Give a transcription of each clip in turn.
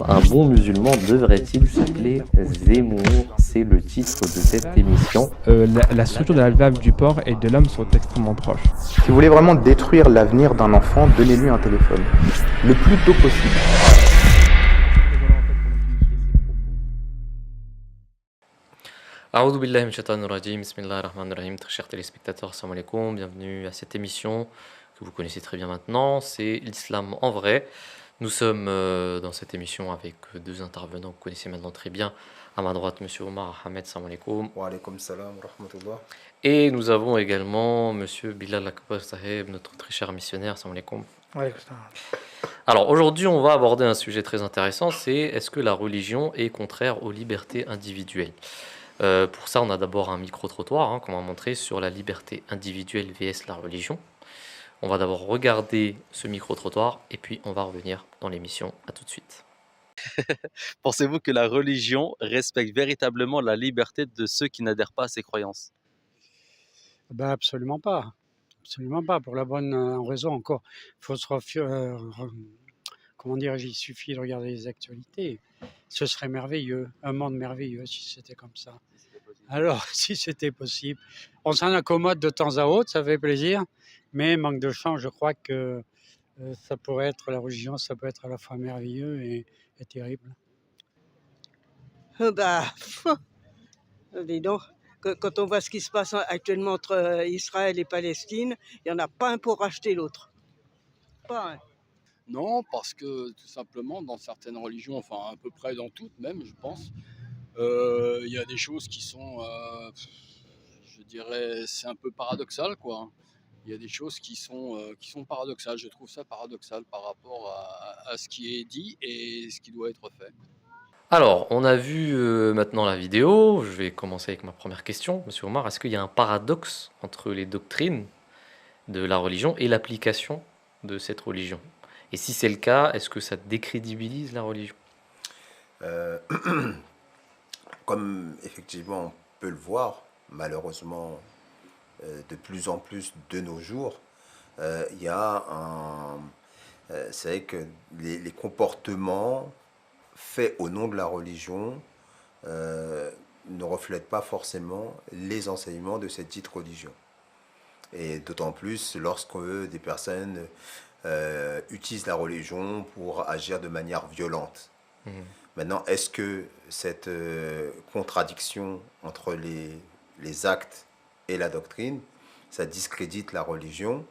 Un bon musulman devrait-il s'appeler Zemmour? C'est le titre de cette émission. La structure de la valve du porc et de l'homme sont extrêmement proches. Si vous voulez vraiment détruire l'avenir d'un enfant, donnez-lui un téléphone. Le plus tôt possible. A'oudou billahi min shaitanir rajim, bismillahir rahmanir rahim. Très chers téléspectateurs, assalamu alaikum, bienvenue à cette émission que vous connaissez très bien maintenant, c'est l'islam en vrai. Nous sommes dans cette émission avec deux intervenants que vous connaissez maintenant très bien. À ma droite, monsieur Omar Ahmed, salam alaikum. Wa alaykum salam wa rahmatullah. Et nous avons également monsieur Bilal Akbar Saheb, notre très cher missionnaire, salam alaikum. Alors aujourd'hui, on va aborder un sujet très intéressant, c'est est-ce que la religion est contraire aux libertés individuelles? Pour ça, on a d'abord un micro-trottoir qu'on va montrer sur la liberté individuelle vs la religion. On va d'abord regarder ce micro-trottoir et puis on va revenir dans l'émission. À tout de suite. Pensez-vous que la religion respecte véritablement la liberté de ceux qui n'adhèrent pas à ses croyances? Ben absolument pas. Absolument pas. Pour la bonne raison encore. Faut se comment dire, il suffit de regarder les actualités. Ce serait merveilleux, un monde merveilleux si c'était comme ça. Alors, si c'était possible, on s'en accommode de temps à autre, ça fait plaisir, mais manque de chance, je crois que ça pourrait être la religion, ça peut être à la fois merveilleux et terrible. Dis donc, quand on voit ce qui se passe actuellement entre Israël et Palestine, il n'y en a pas un pour racheter l'autre. Pas un. Non, parce que tout simplement, dans certaines religions, enfin à peu près dans toutes même, je pense, il y a des choses qui sont, je dirais, c'est un peu paradoxal, quoi. Il y a des choses qui sont paradoxales. Je trouve ça paradoxal par rapport à ce qui est dit et ce qui doit être fait. Alors, on a vu maintenant la vidéo. Je vais commencer avec ma première question. Monsieur Omar, est-ce qu'il y a un paradoxe entre les doctrines de la religion et l'application de cette religion? Et si c'est le cas, est-ce que ça décrédibilise la religion? Comme effectivement on peut le voir, malheureusement, de plus en plus de nos jours, il y a un... c'est vrai que les comportements faits au nom de la religion ne reflètent pas forcément les enseignements de cette dite religion. Et d'autant plus lorsque des personnes utilisent la religion pour agir de manière violente. Maintenant, est-ce que cette contradiction entre les actes et la doctrine, ça discrédite la religion?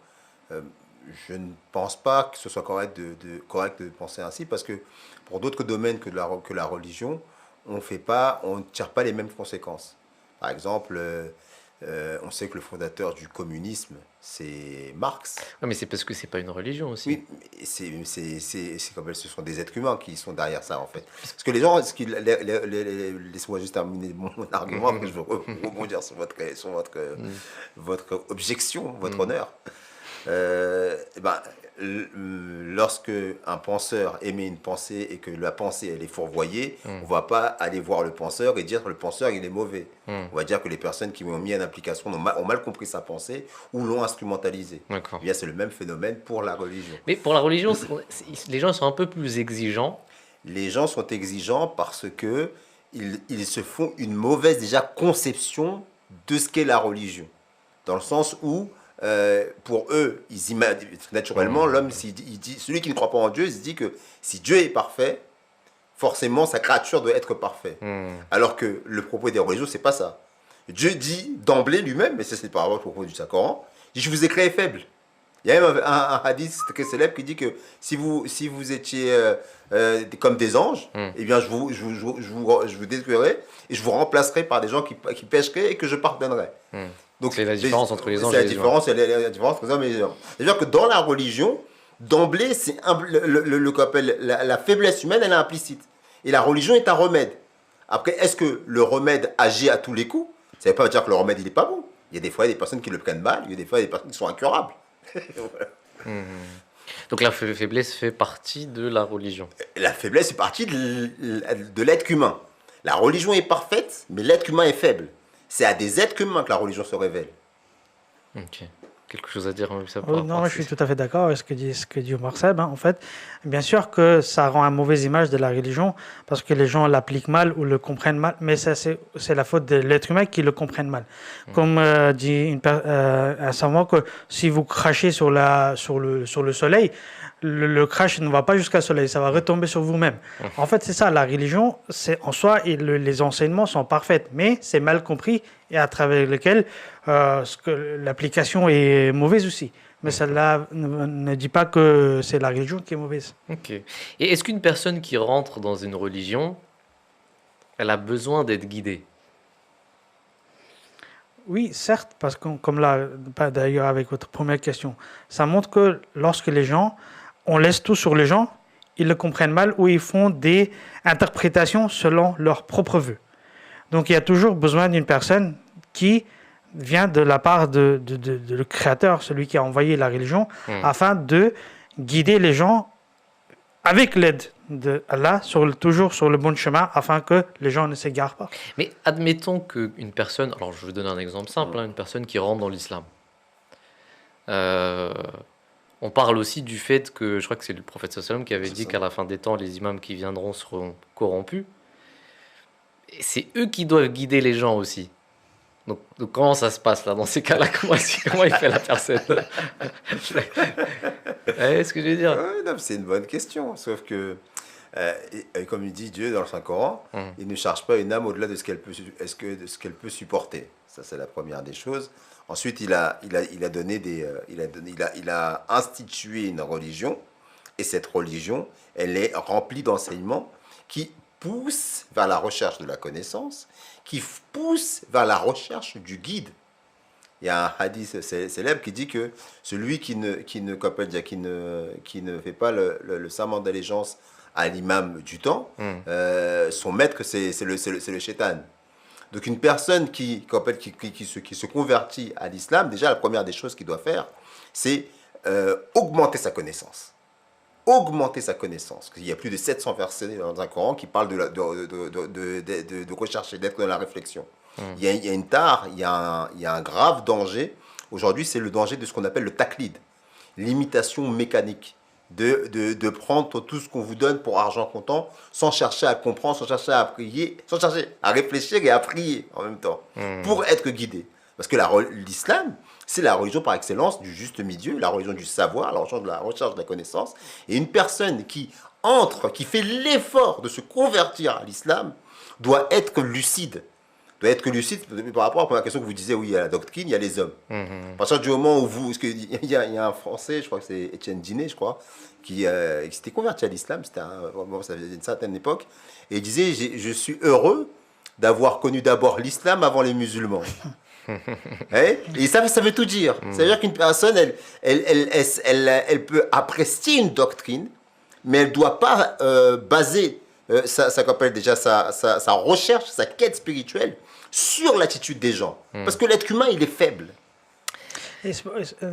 Je ne pense pas que ce soit correct de penser ainsi, parce que pour d'autres domaines que la religion, on ne tire pas les mêmes conséquences. Par exemple, on sait que le fondateur du communisme, c'est Marx. Non, mais c'est parce que c'est pas une religion aussi. Oui, c'est comme ce sont des êtres humains qui sont derrière ça, en fait. Parce que les gens, laissez-moi juste terminer mon argument, après je veux rebondir sur votre objection, votre honneur. Lorsque un penseur émet une pensée et que la pensée elle est fourvoyée, on ne va pas aller voir le penseur et dire que le penseur il est mauvais. On va dire que les personnes qui l'ont mis en application ont mal compris sa pensée ou l'ont instrumentalisé. Bien, c'est le même phénomène pour la religion. Mais pour la religion, les gens sont un peu plus exigeants. Les gens sont exigeants parce que ils se font une mauvaise déjà conception de ce qu'est la religion. Dans le sens où pour eux, ils imaginent naturellement l'homme, celui qui ne croit pas en Dieu, il se dit que si Dieu est parfait, forcément sa créature doit être parfaite. Alors que le propos des religions, c'est pas ça. Dieu dit d'emblée lui-même, mais ça c'est par rapport au propos du Saint-Coran, il dit je vous ai créé faible. Il y a même un hadith très célèbre qui dit que si vous étiez comme des anges, eh bien je vous détruirais et je vous remplacerai par des gens qui pêcheraient et que je pardonnerai. Donc c'est la différence entre les anges et les humains. C'est la différence entre les hommes et les hommes. C'est-à-dire que dans la religion, d'emblée, c'est la faiblesse humaine, elle est implicite. Et la religion est un remède. Après, est-ce que le remède agit à tous les coups? Ça ne veut pas dire que le remède, il n'est pas bon. Il y a des fois des personnes qui le prennent mal, il y a des fois des personnes qui sont incurables. Donc la faiblesse fait partie de la religion. La faiblesse fait partie de l'être humain. La religion est parfaite, mais l'être humain est faible. C'est à des êtres humains que la religion se révèle. Ok. quelque chose à dire avec ça par Oui, rapport non, à je suis ça? tout à fait d'accord avec ce que dit Omar Seb, hein. En fait, bien sûr que ça rend une mauvaise image de la religion parce que les gens l'appliquent mal ou le comprennent mal, mais ça, c'est la faute de l'être humain qui le comprenne mal. Comme dit un savant, que si vous crachez sur le soleil, le crash ne va pas jusqu'au soleil, ça va retomber sur vous-même. En fait, c'est ça, la religion, c'est en soi, et les enseignements sont parfaits, mais c'est mal compris et à travers lequel l'application est mauvaise aussi. Mais cela ne dit pas que c'est la religion qui est mauvaise. Ok. Et est-ce qu'une personne qui rentre dans une religion, elle a besoin d'être guidée? Oui, certes, parce que comme là, d'ailleurs avec votre première question, ça montre que lorsque les gens, on laisse tout sur les gens, ils le comprennent mal ou ils font des interprétations selon leurs propres vœux. Donc il y a toujours besoin d'une personne qui vient de la part de le Créateur, celui qui a envoyé la religion, afin de guider les gens avec l'aide d'Allah, toujours sur le bon chemin, afin que les gens ne s'égarent pas. Mais admettons qu'une personne, alors je vais donner un exemple simple, hein, une personne qui rentre dans l'islam. On parle aussi du fait que, je crois que c'est le prophète sallallahu alayhi wa sallam qui avait dit qu'à la fin des temps, les imams qui viendront seront corrompus. Et c'est eux qui doivent guider les gens aussi. Donc comment ça se passe là dans ces cas-là? Comment il fait la personne? Est-ce que je veux dire? Non, c'est une bonne question. Sauf que, comme il dit Dieu dans le Saint-Coran, il ne charge pas une âme au-delà de ce qu'elle peut supporter. Ça, c'est la première des choses. Ensuite, il a institué une religion, et cette religion, elle est remplie d'enseignements qui poussent vers la recherche de la connaissance, qui poussent vers la recherche du guide. Il y a un hadith célèbre qui dit que celui qui ne fait pas le serment d'allégeance à l'imam du temps, son maître, c'est le shaitan. Donc une personne qui se convertit à l'islam, déjà la première des choses qu'il doit faire, c'est augmenter sa connaissance. Augmenter sa connaissance. Il y a plus de 700 versets dans un Coran qui parlent de rechercher, d'être dans la réflexion. Il y a une tare, il y a un grave danger. Aujourd'hui, c'est le danger de ce qu'on appelle le taqlid, l'imitation mécanique. De prendre tout ce qu'on vous donne pour argent comptant sans chercher à comprendre, sans chercher à prier, sans chercher à réfléchir et à prier en même temps pour être guidé. Parce que l'islam, c'est la religion par excellence du juste milieu, la religion du savoir, la recherche de la connaissance. Et une personne qui fait l'effort de se convertir à l'islam, doit être lucide. Par rapport à la question que vous disiez, oui, il y a la doctrine, il y a les hommes. À partir du moment où il y a un Français, je crois que c'est Étienne Diné, je crois, qui s'était converti à l'islam, ça faisait une certaine époque, et il disait, je suis heureux d'avoir connu d'abord l'islam avant les musulmans. Et ça veut tout dire. Ça veut dire qu'une personne, elle peut apprécier une doctrine, mais elle ne doit pas baser sa recherche, sa quête spirituelle sur l'attitude des gens. Parce que l'être humain, il est faible. Et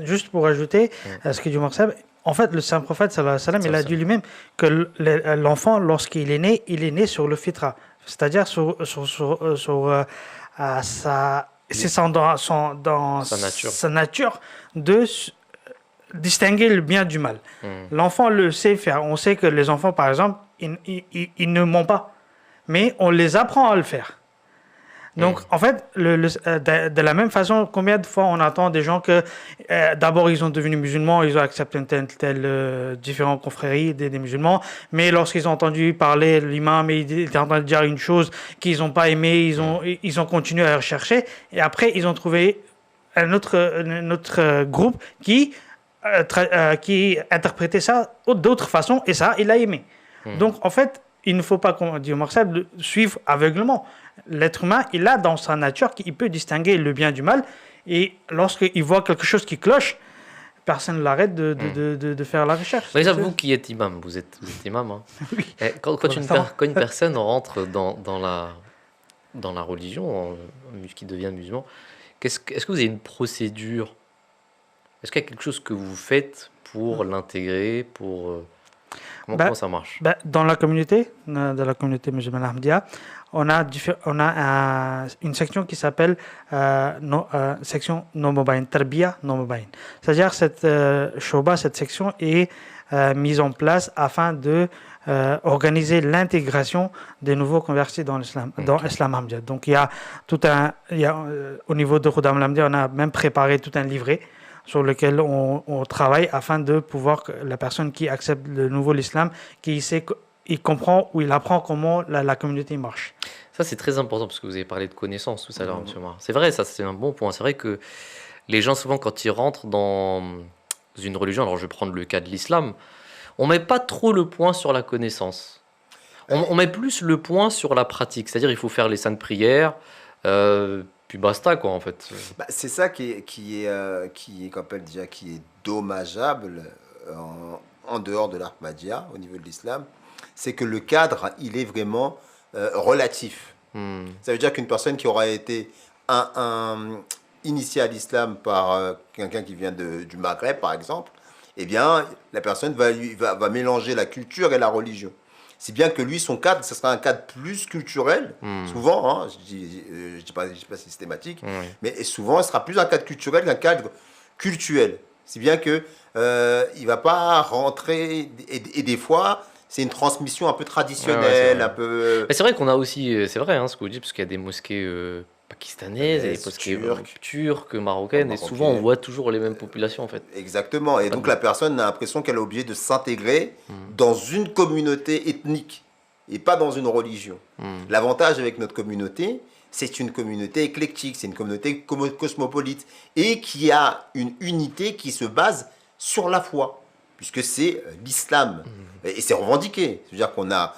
juste pour ajouter à ce que dit Omar Seb, en fait, le saint prophète, sallallahu alayhi wa sallam, il a dit lui-même que l'enfant, lorsqu'il est né sur le fitra. C'est-à-dire dans sa nature de distinguer le bien du mal. L'enfant le sait faire. On sait que les enfants, par exemple, ils ne mentent pas, mais on les apprend à le faire. Donc, en fait, de la même façon, combien de fois on entend des gens que d'abord ils ont devenu musulmans, ils ont accepté une telle différentes confréries des musulmans, mais lorsqu'ils ont entendu parler l'imam, il était en train de dire une chose qu'ils n'ont pas aimé, ils ont continué à rechercher, et après ils ont trouvé un autre groupe qui interprétait ça d'autres façons, et ça, il a aimé. Donc, en fait, il ne faut pas, comme dit Omar Seb, suivre aveuglement. L'être humain, il a dans sa nature qu'il peut distinguer le bien du mal, et lorsqu'il voit quelque chose qui cloche, personne ne l'arrête de faire la recherche. Mais ça, vous qui êtes imam, vous êtes imam. Hein. Oui. Quand une personne rentre dans la religion, qui devient musulman, est-ce que vous avez une procédure? Est-ce qu'il y a quelque chose que vous faites pour l'intégrer, pour Comment ça marche? Dans la communauté, de la communauté musulmane Ahmadiyya, on a une section qui s'appelle section Nomobain, Tarbiya Nomobain. C'est-à-dire cette shoba, cette section est mise en place afin de organiser l'intégration des nouveaux convertis dans l'islam, dans l'islam Ahmadiyya. Donc il y a au niveau de Khuddam al-Ahmadiyya, on a même préparé tout un livret sur lequel on travaille afin de pouvoir que la personne qui accepte le nouveau l'islam, il comprend ou il apprend comment la communauté marche. Ça, c'est très important parce que vous avez parlé de connaissances tout à l'heure, M. Mar. C'est vrai, ça, c'est un bon point. C'est vrai que les gens, souvent, quand ils rentrent dans une religion, alors je vais prendre le cas de l'islam, on met pas trop le point sur la connaissance. On met plus le point sur la pratique. C'est-à-dire, il faut faire les saintes prières, puis basta, quoi, en fait. C'est ça qui est dommageable en dehors de l'Ahmadiyya, au niveau de l'islam, c'est que le cadre, il est vraiment relatif. Ça veut dire qu'une personne qui aura été initiée à l'islam par quelqu'un qui vient du Maghreb, par exemple, eh bien, la personne va mélanger la culture et la religion. Si bien que lui, son cadre, ce sera un cadre plus culturel, souvent, hein, je dis pas systématique, mais souvent, ce sera plus un cadre culturel qu'un cadre cultuel. Si bien que il va pas rentrer, et des fois, c'est une transmission un peu traditionnelle, un peu... Mais c'est vrai qu'on a aussi, c'est vrai, hein, ce que vous dites, parce qu'il y a des mosquées pakistanaises, et des mosquées turques, marocaines, et souvent on voit toujours les mêmes populations en fait. Exactement, et donc la personne a l'impression qu'elle est obligée de s'intégrer dans une communauté ethnique, et pas dans une religion. L'avantage avec notre communauté, c'est une communauté éclectique, c'est une communauté cosmopolite, et qui a une unité qui se base sur la foi, puisque c'est l'islam, et c'est revendiqué. C'est-à-dire qu'on a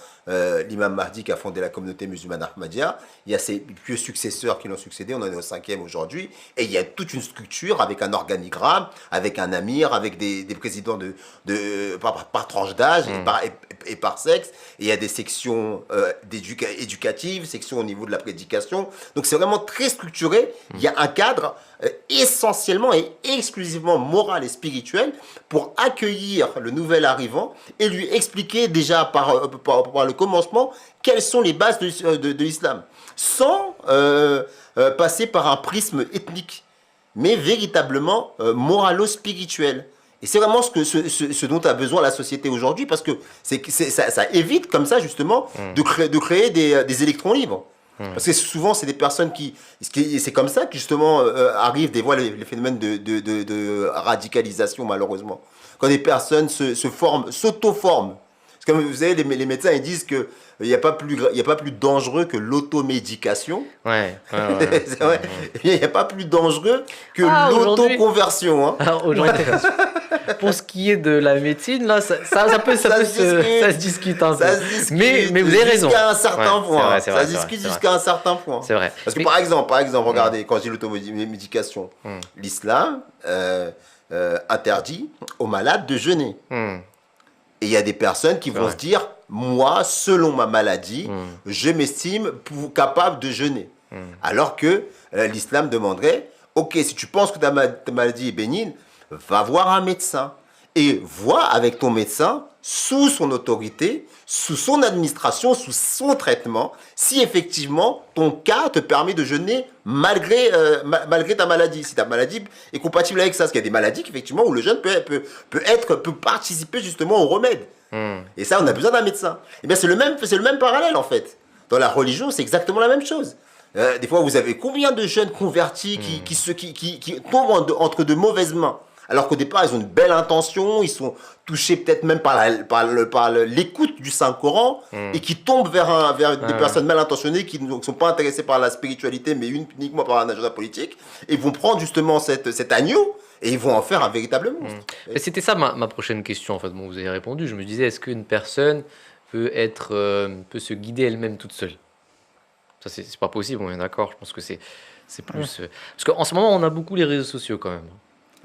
l'imam Mahdi qui a fondé la communauté musulmane Ahmadiyya, il y a ses pieux successeurs qui l'ont succédé, on en est au 5e aujourd'hui, et il y a toute une structure avec un organigramme, avec un amir, avec des présidents par tranche d'âge et par sexe, et il y a des sections éducatives, sections au niveau de la prédication, donc c'est vraiment très structuré, il y a un cadre essentiellement et exclusivement moral et spirituel pour accueillir le nouvel arrivant et lui expliquer déjà par le commencement quelles sont les bases de l'islam, sans passer par un prisme ethnique, mais véritablement moralo-spirituel. Et c'est vraiment ce dont a besoin la société aujourd'hui, parce que ça évite comme ça justement de créer des électrons libres. Parce que souvent, c'est des personnes c'est comme ça que justement arrivent des phénomènes de radicalisation, malheureusement. Quand des personnes s'auto-forment. Parce que vous savez, les médecins, ils disent qu'il n'y a pas plus dangereux que l'automédication. Ouais. Il n'y a pas plus dangereux que l'autoconversion. Hein. Alors aujourd'hui, pour ce qui est de la médecine, là, ça se discute un peu. Mais vous avez raison. Jusqu'à un certain point. Ça se discute jusqu'à un certain point. C'est vrai. Parce que par exemple, regardez, quand je dis l'automédication, l'islam interdit aux malades de jeûner. Et il y a des personnes qui vont se dire, moi, selon ma maladie, je m'estime capable de jeûner. Alors que l'islam demanderait, ok, si tu penses que ta maladie est bénigne, va voir un médecin. Et vois avec ton médecin, sous son autorité, sous son administration, sous son traitement, si effectivement ton cas te permet de jeûner malgré ta maladie. Si ta maladie est compatible avec ça. Parce qu'il y a des maladies effectivement où le jeûne peut participer justement au remède. Et ça, on a besoin d'un médecin. Et bien c'est le même parallèle en fait. Dans la religion, c'est exactement la même chose. Des fois, vous avez combien de jeunes convertis qui tombent entre de mauvaises mains, alors qu'au départ, ils ont une belle intention, ils sont touchés peut-être même par l'écoute du Saint-Coran, et qui tombent vers des personnes mal intentionnées qui ne sont pas intéressées par la spiritualité, mais uniquement par un agenda politique, et vont prendre justement cet agneau, et ils vont en faire un véritable monstre. C'était ça ma prochaine question, en fait. Bon, vous avez répondu. Je me disais, est-ce qu'une personne peut se guider elle-même toute seule? Ça, c'est pas possible, on est d'accord. Je pense que c'est plus... Parce qu'en ce moment, on a beaucoup les réseaux sociaux, quand même.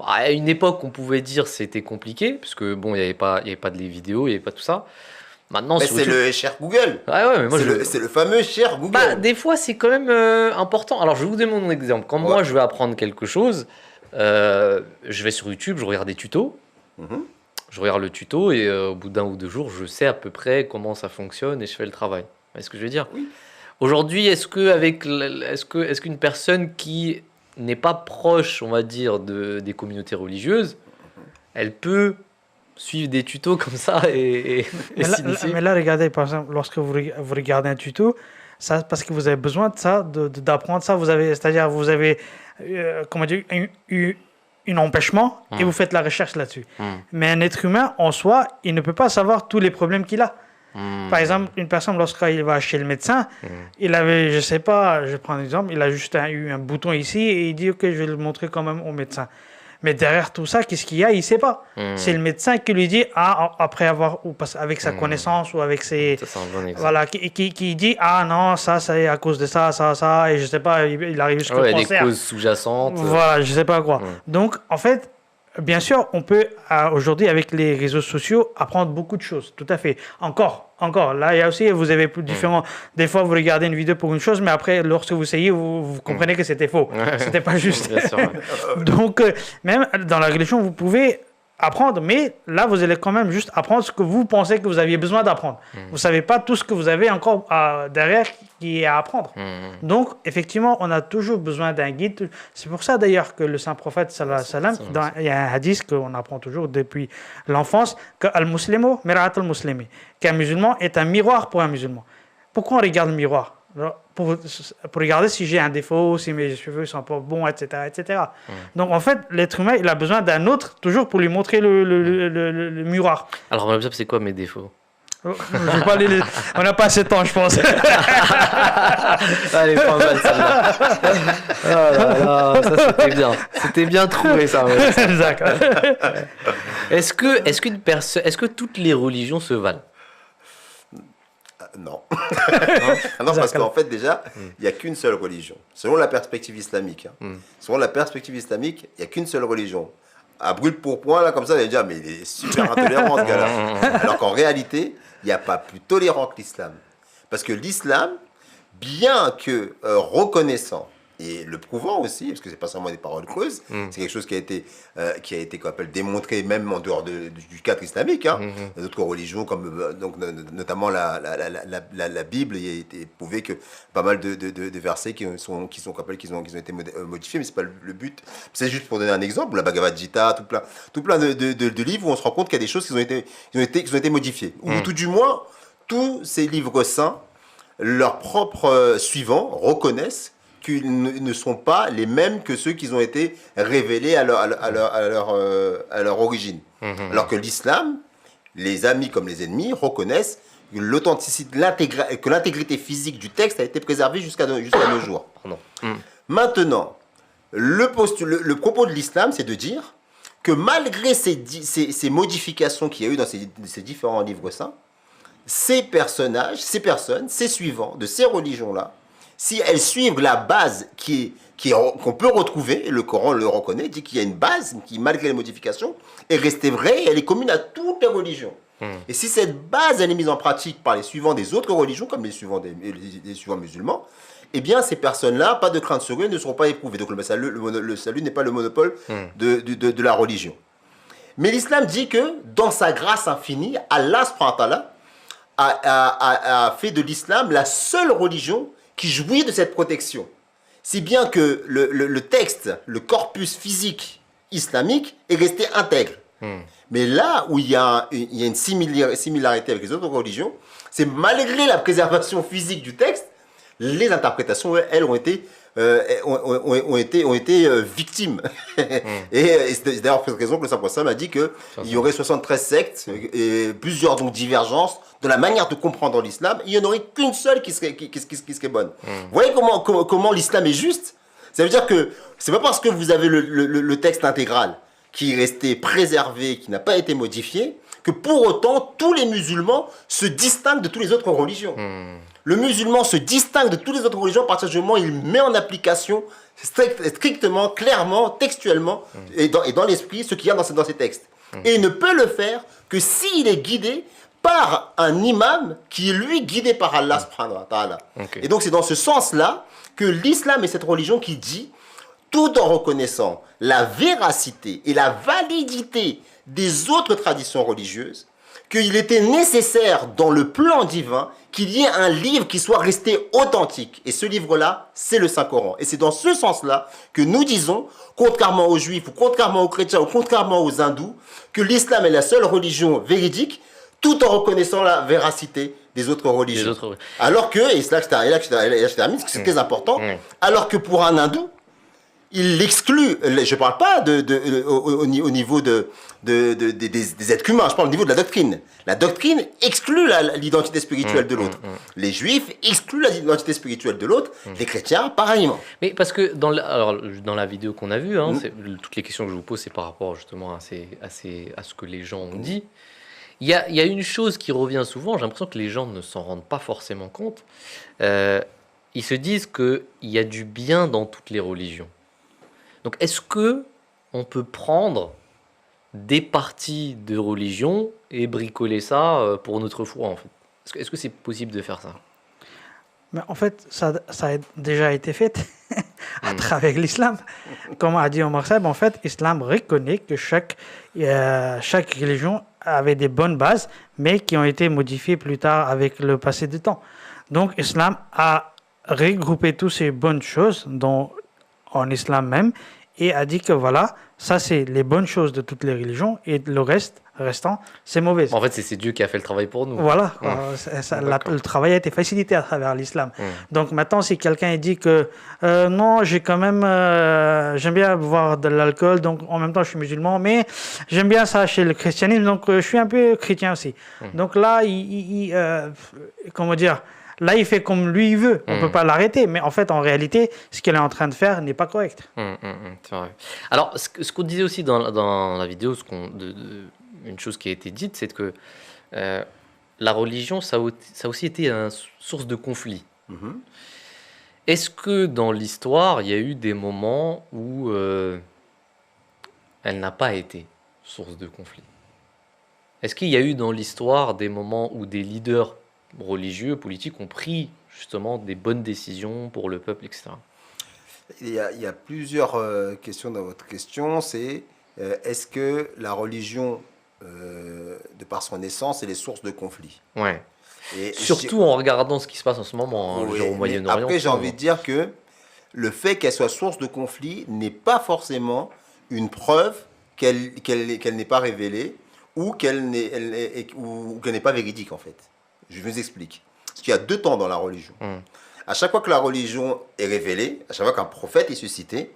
À une époque, on pouvait dire c'était compliqué, parce que bon, il n'y avait pas de les vidéos, il n'y avait pas tout ça. Maintenant, mais c'est le cher Google. Mais moi, c'est le fameux cher Google. Des fois, c'est quand même important. Alors, je vais vous donner mon exemple. Quand moi, je veux apprendre quelque chose, je vais sur YouTube, je regarde des tutos. Je regarde le tuto et au bout d'1 ou 2 jours, je sais à peu près comment ça fonctionne et je fais le travail. Vous voyez ce que je veux dire? Oui. Aujourd'hui, est-ce qu'une personne qui n'est pas proche, on va dire, des communautés religieuses, elle peut suivre des tutos comme ça et s'initier? Mais là, regardez, par exemple, lorsque vous regardez un tuto, ça, parce que vous avez besoin de ça, d'apprendre ça, c'est-à-dire vous avez, comment dire, un empêchement et vous faites la recherche là-dessus. Mais un être humain, en soi, il ne peut pas savoir tous les problèmes qu'il a. Par exemple, une personne, lorsqu'il va chez le médecin, il avait, je sais pas, je prends un exemple, il a juste eu un bouton ici et il dit, ok, je vais le montrer quand même au médecin. Mais derrière tout ça, qu'est-ce qu'il y a? Il ne sait pas. C'est le médecin qui lui dit, après avoir, ou avec sa connaissance ou avec ses... Ça, c'est un bon exemple. Voilà, qui dit, ah non, ça c'est à cause de ça, et je sais pas, il arrive jusqu'au Il y a cancer. des causes sous-jacentes. Voilà, je sais pas quoi. Donc, en fait, bien sûr, on peut, aujourd'hui, avec les réseaux sociaux, apprendre beaucoup de choses, tout à fait. Encore. Là, il y a aussi, vous avez plus différents... Des fois, vous regardez une vidéo pour une chose, mais après, lorsque vous essayez, vous comprenez que c'était faux. C'était pas juste. Bien sûr, Donc, même dans la religion, vous pouvez apprendre, mais là, vous allez quand même juste apprendre ce que vous pensez que vous aviez besoin d'apprendre. Vous ne savez pas tout ce que vous avez encore derrière qui est à apprendre. Donc, effectivement, on a toujours besoin d'un guide. C'est pour ça, d'ailleurs, que le saint prophète, sallallahu alayhi wa sallam, il y a un hadith qu'on apprend toujours depuis l'enfance, que al-muslimo mir'at al-muslimi, qu'un musulman est un miroir pour un musulman. Pourquoi on regarde le miroir? Pour regarder si j'ai un défaut, si mes cheveux sont pas bons, etc. etc. Donc en fait, l'être humain, il a besoin d'un autre, toujours pour lui montrer le miroir. Alors, Mabzab, c'est quoi mes défauts? Je vais pas on n'a pas assez de temps, je pense. Allez, pas mal celle-là. Oh là là, ça c'était bien. C'était bien trouvé ça. Exact. Est-ce que toutes les religions se valent? Non. Non, parce qu'en fait, déjà, il n'y a qu'une seule religion. Selon la perspective islamique. Selon la perspective islamique, il n'y a qu'une seule religion. À brûle pour point, là, comme ça, vous allez dire, mais il est super intolérant, ce gars-là. Alors qu'en réalité, il n'y a pas plus tolérant que l'islam. Parce que l'islam, bien que reconnaissant, et le prouvant aussi, parce que ce n'est pas seulement des paroles creuses, c'est quelque chose qui a été qu'on appelle démontré même en dehors du cadre islamique. D'autres religions, comme donc, notamment la Bible, il a été prouvé que pas mal de versets qui ont été modifiés, mais ce n'est pas le but. C'est juste pour donner un exemple, la Bhagavad Gita, tout plein de livres où on se rend compte qu'il y a des choses qui ont été modifiées. Ou tout du moins, tous ces livres saints, leurs propres suivants reconnaissent qu'ils ne sont pas les mêmes que ceux qui ont été révélés à leur origine. Alors que l'islam, les amis comme les ennemis, reconnaissent que l'intégrité physique du texte a été préservée jusqu'à nos jours. Maintenant, le propos de l'islam, c'est de dire que malgré ces modifications qu'il y a eu dans ces différents livres saints, ces personnes, ces suivants de ces religions-là, si elles suivent la base qu'on peut retrouver, et le Coran le reconnaît, dit qu'il y a une base qui, malgré les modifications, est restée vraie et elle est commune à toutes les religions. Et si cette base elle est mise en pratique par les suivants des autres religions, comme les suivants musulmans, eh bien ces personnes-là, pas de crainte sur eux, ne seront pas éprouvées. Donc le salut n'est pas le monopole de la religion. Mais l'islam dit que dans sa grâce infinie, Allah subhanahu wa ta'ala a fait de l'islam la seule religion qui jouit de cette protection. Si bien que le texte, le corpus physique islamique est resté intègre. Mais là où il y a une similarité avec les autres religions, c'est malgré la préservation physique du texte, les interprétations, elles, ont été victimes. Et c'est d'ailleurs pour cette raison que le Saint-Prophète a dit qu'il y aurait 73 sectes et plusieurs donc, divergences de la manière de comprendre l'islam. Il n'y en aurait qu'une seule qui serait bonne. Vous voyez comment l'islam est juste? Ça veut dire que c'est pas parce que vous avez le texte intégral qui est resté préservé, qui n'a pas été modifié, que pour autant tous les musulmans se distinguent de toutes les autres religions. Le musulman se distingue de toutes les autres religions à partir du moment où il met en application strictement, clairement, textuellement et dans l'esprit ce qu'il y a dans ces textes. Et il ne peut le faire que s'il est guidé par un imam qui est lui guidé par Allah subhanahu wa ta'ala. Et donc c'est dans ce sens-là que l'islam est cette religion qui dit tout en reconnaissant la véracité et la validité des autres traditions religieuses, qu'il était nécessaire dans le plan divin qu'il y ait un livre qui soit resté authentique. Et ce livre-là, c'est le Saint-Coran. Et c'est dans ce sens-là que nous disons, contrairement aux Juifs, ou contrairement aux chrétiens, ou contrairement aux hindous, que l'islam est la seule religion véridique, tout en reconnaissant la véracité des autres religions. Alors que, et là je termine, c'est très important, alors que pour un hindou, il exclut, je ne parle pas au niveau des êtres humains, je parle au niveau de la doctrine. La doctrine exclut l'identité spirituelle de l'autre. Les juifs excluent l'identité spirituelle de l'autre, les chrétiens, pareillement. Mais parce que dans la vidéo qu'on a vue, toutes les questions que je vous pose, c'est par rapport justement à ce que les gens ont dit. Il y a une chose qui revient souvent, j'ai l'impression que les gens ne s'en rendent pas forcément compte. Ils se disent qu'il y a du bien dans toutes les religions. Donc, est-ce qu'on peut prendre des parties de religion et bricoler ça pour notre foi, en fait? Est-ce que c'est possible de faire ça? Mais en fait, ça a déjà été fait à travers l'islam. Comme a dit Omar Saeb, en fait, l'islam reconnaît que chaque religion avait des bonnes bases, mais qui ont été modifiées plus tard avec le passé du temps. Donc, l'islam a regroupé toutes ces bonnes choses en islam même, et a dit que voilà, ça c'est les bonnes choses de toutes les religions, et le restant, c'est mauvais. En fait, c'est Dieu qui a fait le travail pour nous. Voilà, le travail a été facilité à travers l'islam. Donc maintenant, si quelqu'un dit que non, j'aime bien boire de l'alcool, donc en même temps je suis musulman, mais j'aime bien ça chez le christianisme, donc je suis un peu chrétien aussi. Donc là, comment dire, là, il fait comme lui il veut. On ne peut pas l'arrêter. Mais en fait, en réalité, ce qu'il est en train de faire n'est pas correct. C'est vrai. Alors, ce qu'on disait aussi dans la vidéo, une chose qui a été dite, c'est que la religion, ça a aussi été une source de conflit. Est-ce que dans l'histoire, il y a eu des moments où elle n'a pas été source de conflit? Est-ce qu'il y a eu dans l'histoire des moments où des leaders religieux, politiques ont pris justement des bonnes décisions pour le peuple, etc. Il y a plusieurs questions dans votre question. C'est est-ce que la religion, de par son essence, est les sources de conflits? Ouais. Et surtout en regardant ce qui se passe en ce moment au Moyen-Orient. Après, j'ai envie de dire que le fait qu'elle soit source de conflit n'est pas forcément une preuve qu'elle n'est pas révélée ou qu'elle n'est pas véridique, en fait. Je vous explique. Parce qu'il y a deux temps dans la religion. À chaque fois que la religion est révélée, à chaque fois qu'un prophète est suscité,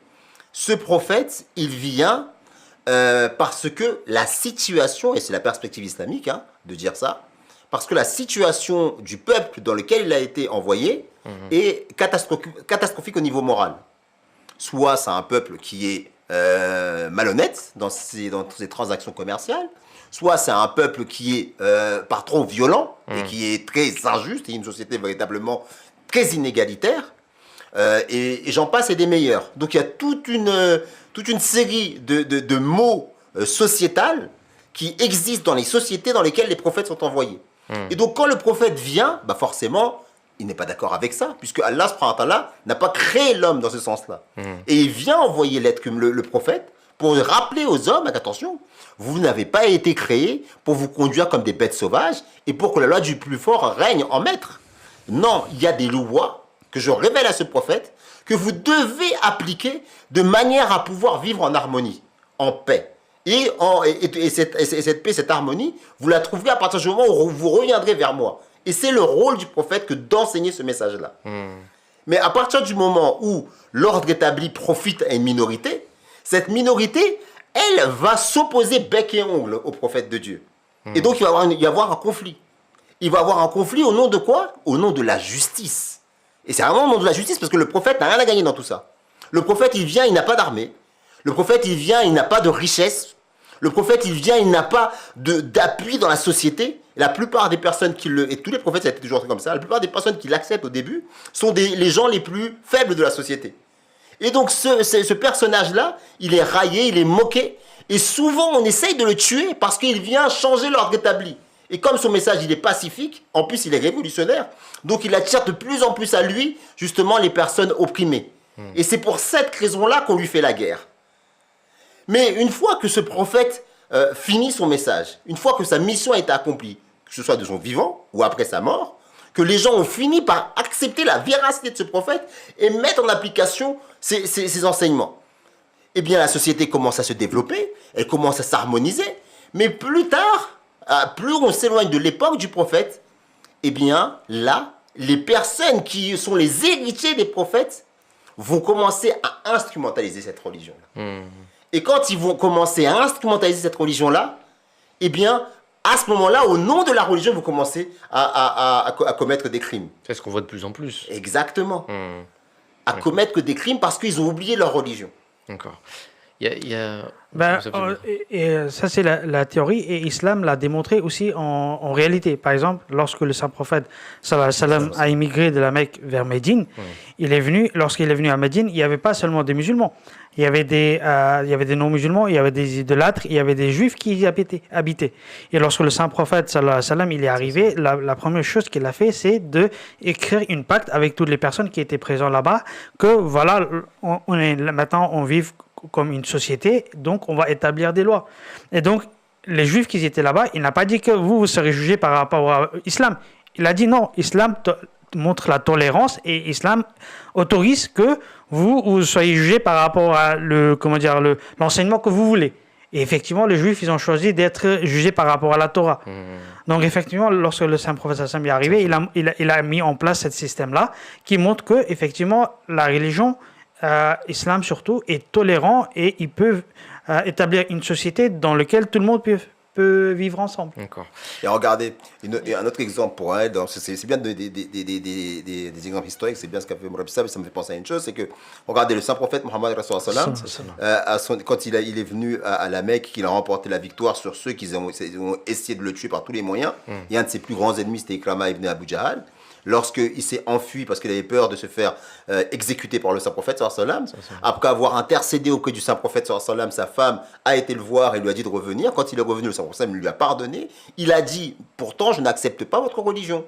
ce prophète, il vient parce que la situation, et c'est la perspective islamique de dire ça, parce que la situation du peuple dans lequel il a été envoyé est catastrophique au niveau moral. Soit c'est un peuple qui est malhonnête dans ses transactions commerciales, soit c'est un peuple qui est par trop violent et qui est très injuste, et une société véritablement très inégalitaire, et j'en passe et des meilleurs. Donc il y a toute une série de maux sociétals qui existent dans les sociétés dans lesquelles les prophètes sont envoyés. Et donc quand le prophète vient, forcément, il n'est pas d'accord avec ça, puisque Allah subhanahu wa ta'ala n'a pas créé l'homme dans ce sens-là. Et il vient envoyer l'être comme le prophète pour rappeler aux hommes, attention, vous n'avez pas été créés pour vous conduire comme des bêtes sauvages et pour que la loi du plus fort règne en maître. Non, il y a des lois que je révèle à ce prophète que vous devez appliquer de manière à pouvoir vivre en harmonie, en paix. Et cette paix, cette harmonie, vous la trouverez à partir du moment où vous reviendrez vers moi. Et c'est le rôle du prophète que d'enseigner ce message-là. Mais à partir du moment où l'ordre établi profite à une minorité, cette minorité, elle va s'opposer bec et ongle au prophète de Dieu. Et donc, il va y avoir un conflit. Il va y avoir un conflit au nom de quoi? Au nom de la justice. Et c'est vraiment au nom de la justice parce que le prophète n'a rien à gagner dans tout ça. Le prophète, il vient, il n'a pas d'armée. Le prophète, il vient, il n'a pas de richesse. Le prophète, il vient, il n'a pas d'appui dans la société. La plupart des personnes et tous les prophètes, ça a été toujours comme ça, la plupart des personnes qui l'acceptent au début sont les gens les plus faibles de la société. Et donc, ce personnage-là, il est raillé, il est moqué. Et souvent, on essaye de le tuer parce qu'il vient changer l'ordre établi. Et comme son message, il est pacifique, en plus, il est révolutionnaire, donc il attire de plus en plus à lui, justement, les personnes opprimées. Et c'est pour cette raison-là qu'on lui fait la guerre. Mais une fois que ce prophète finit son message, une fois que sa mission a été accomplie, que ce soit de son vivant ou après sa mort, que les gens ont fini par accepter la véracité de ce prophète et mettre en application ses enseignements, eh bien la société commence à se développer, elle commence à s'harmoniser, mais plus tard, plus on s'éloigne de l'époque du prophète, eh bien là, les personnes qui sont les héritiers des prophètes vont commencer à instrumentaliser cette religion-là. Et quand ils vont commencer à instrumentaliser cette religion-là, eh bien, à ce moment-là, au nom de la religion, vous commencez à commettre des crimes. C'est ce qu'on voit de plus en plus. Exactement. À commettre des crimes parce qu'ils ont oublié leur religion. D'accord. Ça, c'est la théorie, et l'islam l'a démontré aussi en réalité. Par exemple, lorsque le saint prophète sallallahu alayhi wa sallam a immigré de la Mecque vers Médine, lorsqu'il est venu à Médine, il n'y avait pas seulement des musulmans. Il y avait des non-musulmans, il y avait des idolâtres, il y avait des juifs qui y habitaient. Et lorsque le saint prophète sallallahu alayhi wa sallam il est arrivé, la première chose qu'il a fait, c'est d'écrire une pacte avec toutes les personnes qui étaient présentes là-bas, que voilà, maintenant on vit comme une société, donc on va établir des lois. Et donc, les juifs qui étaient là-bas, il n'a pas dit que vous serez jugés par rapport à l'islam. Il a dit non, l'islam montre la tolérance et l'islam autorise que vous soyez jugés par rapport à l'enseignement que vous voulez. Et effectivement, les juifs, ils ont choisi d'être jugés par rapport à la Torah. Donc effectivement, lorsque le saint prophète sallallahu alayhi wa sallam est arrivé, il a mis en place ce système-là qui montre que effectivement la religion, l'islam surtout, est tolérant et ils peuvent établir une société dans laquelle tout le monde peut vivre ensemble. D'accord. Et regardez, un autre exemple pour elle, c'est bien des exemples historiques, c'est bien ce qu'a fait Mourab Sab, ça me fait penser à une chose, c'est que, regardez, le saint prophète Mohammed sallallahu quand il est venu à la Mecque, qu'il a remporté la victoire sur ceux qui ont essayé de le tuer par tous les moyens, et un de ses plus grands ennemis, c'était Ikrama ibn Abu Jahal. Lorsqu'il s'est enfui parce qu'il avait peur de se faire exécuter par le saint prophète sallallahu alayhi wa sallam, après avoir intercédé auprès du saint prophète sallallahu alayhi wa sallam, sa femme a été le voir et lui a dit de revenir. Quand il est revenu, le saint prophète lui a pardonné. Il a dit, pourtant je n'accepte pas votre religion.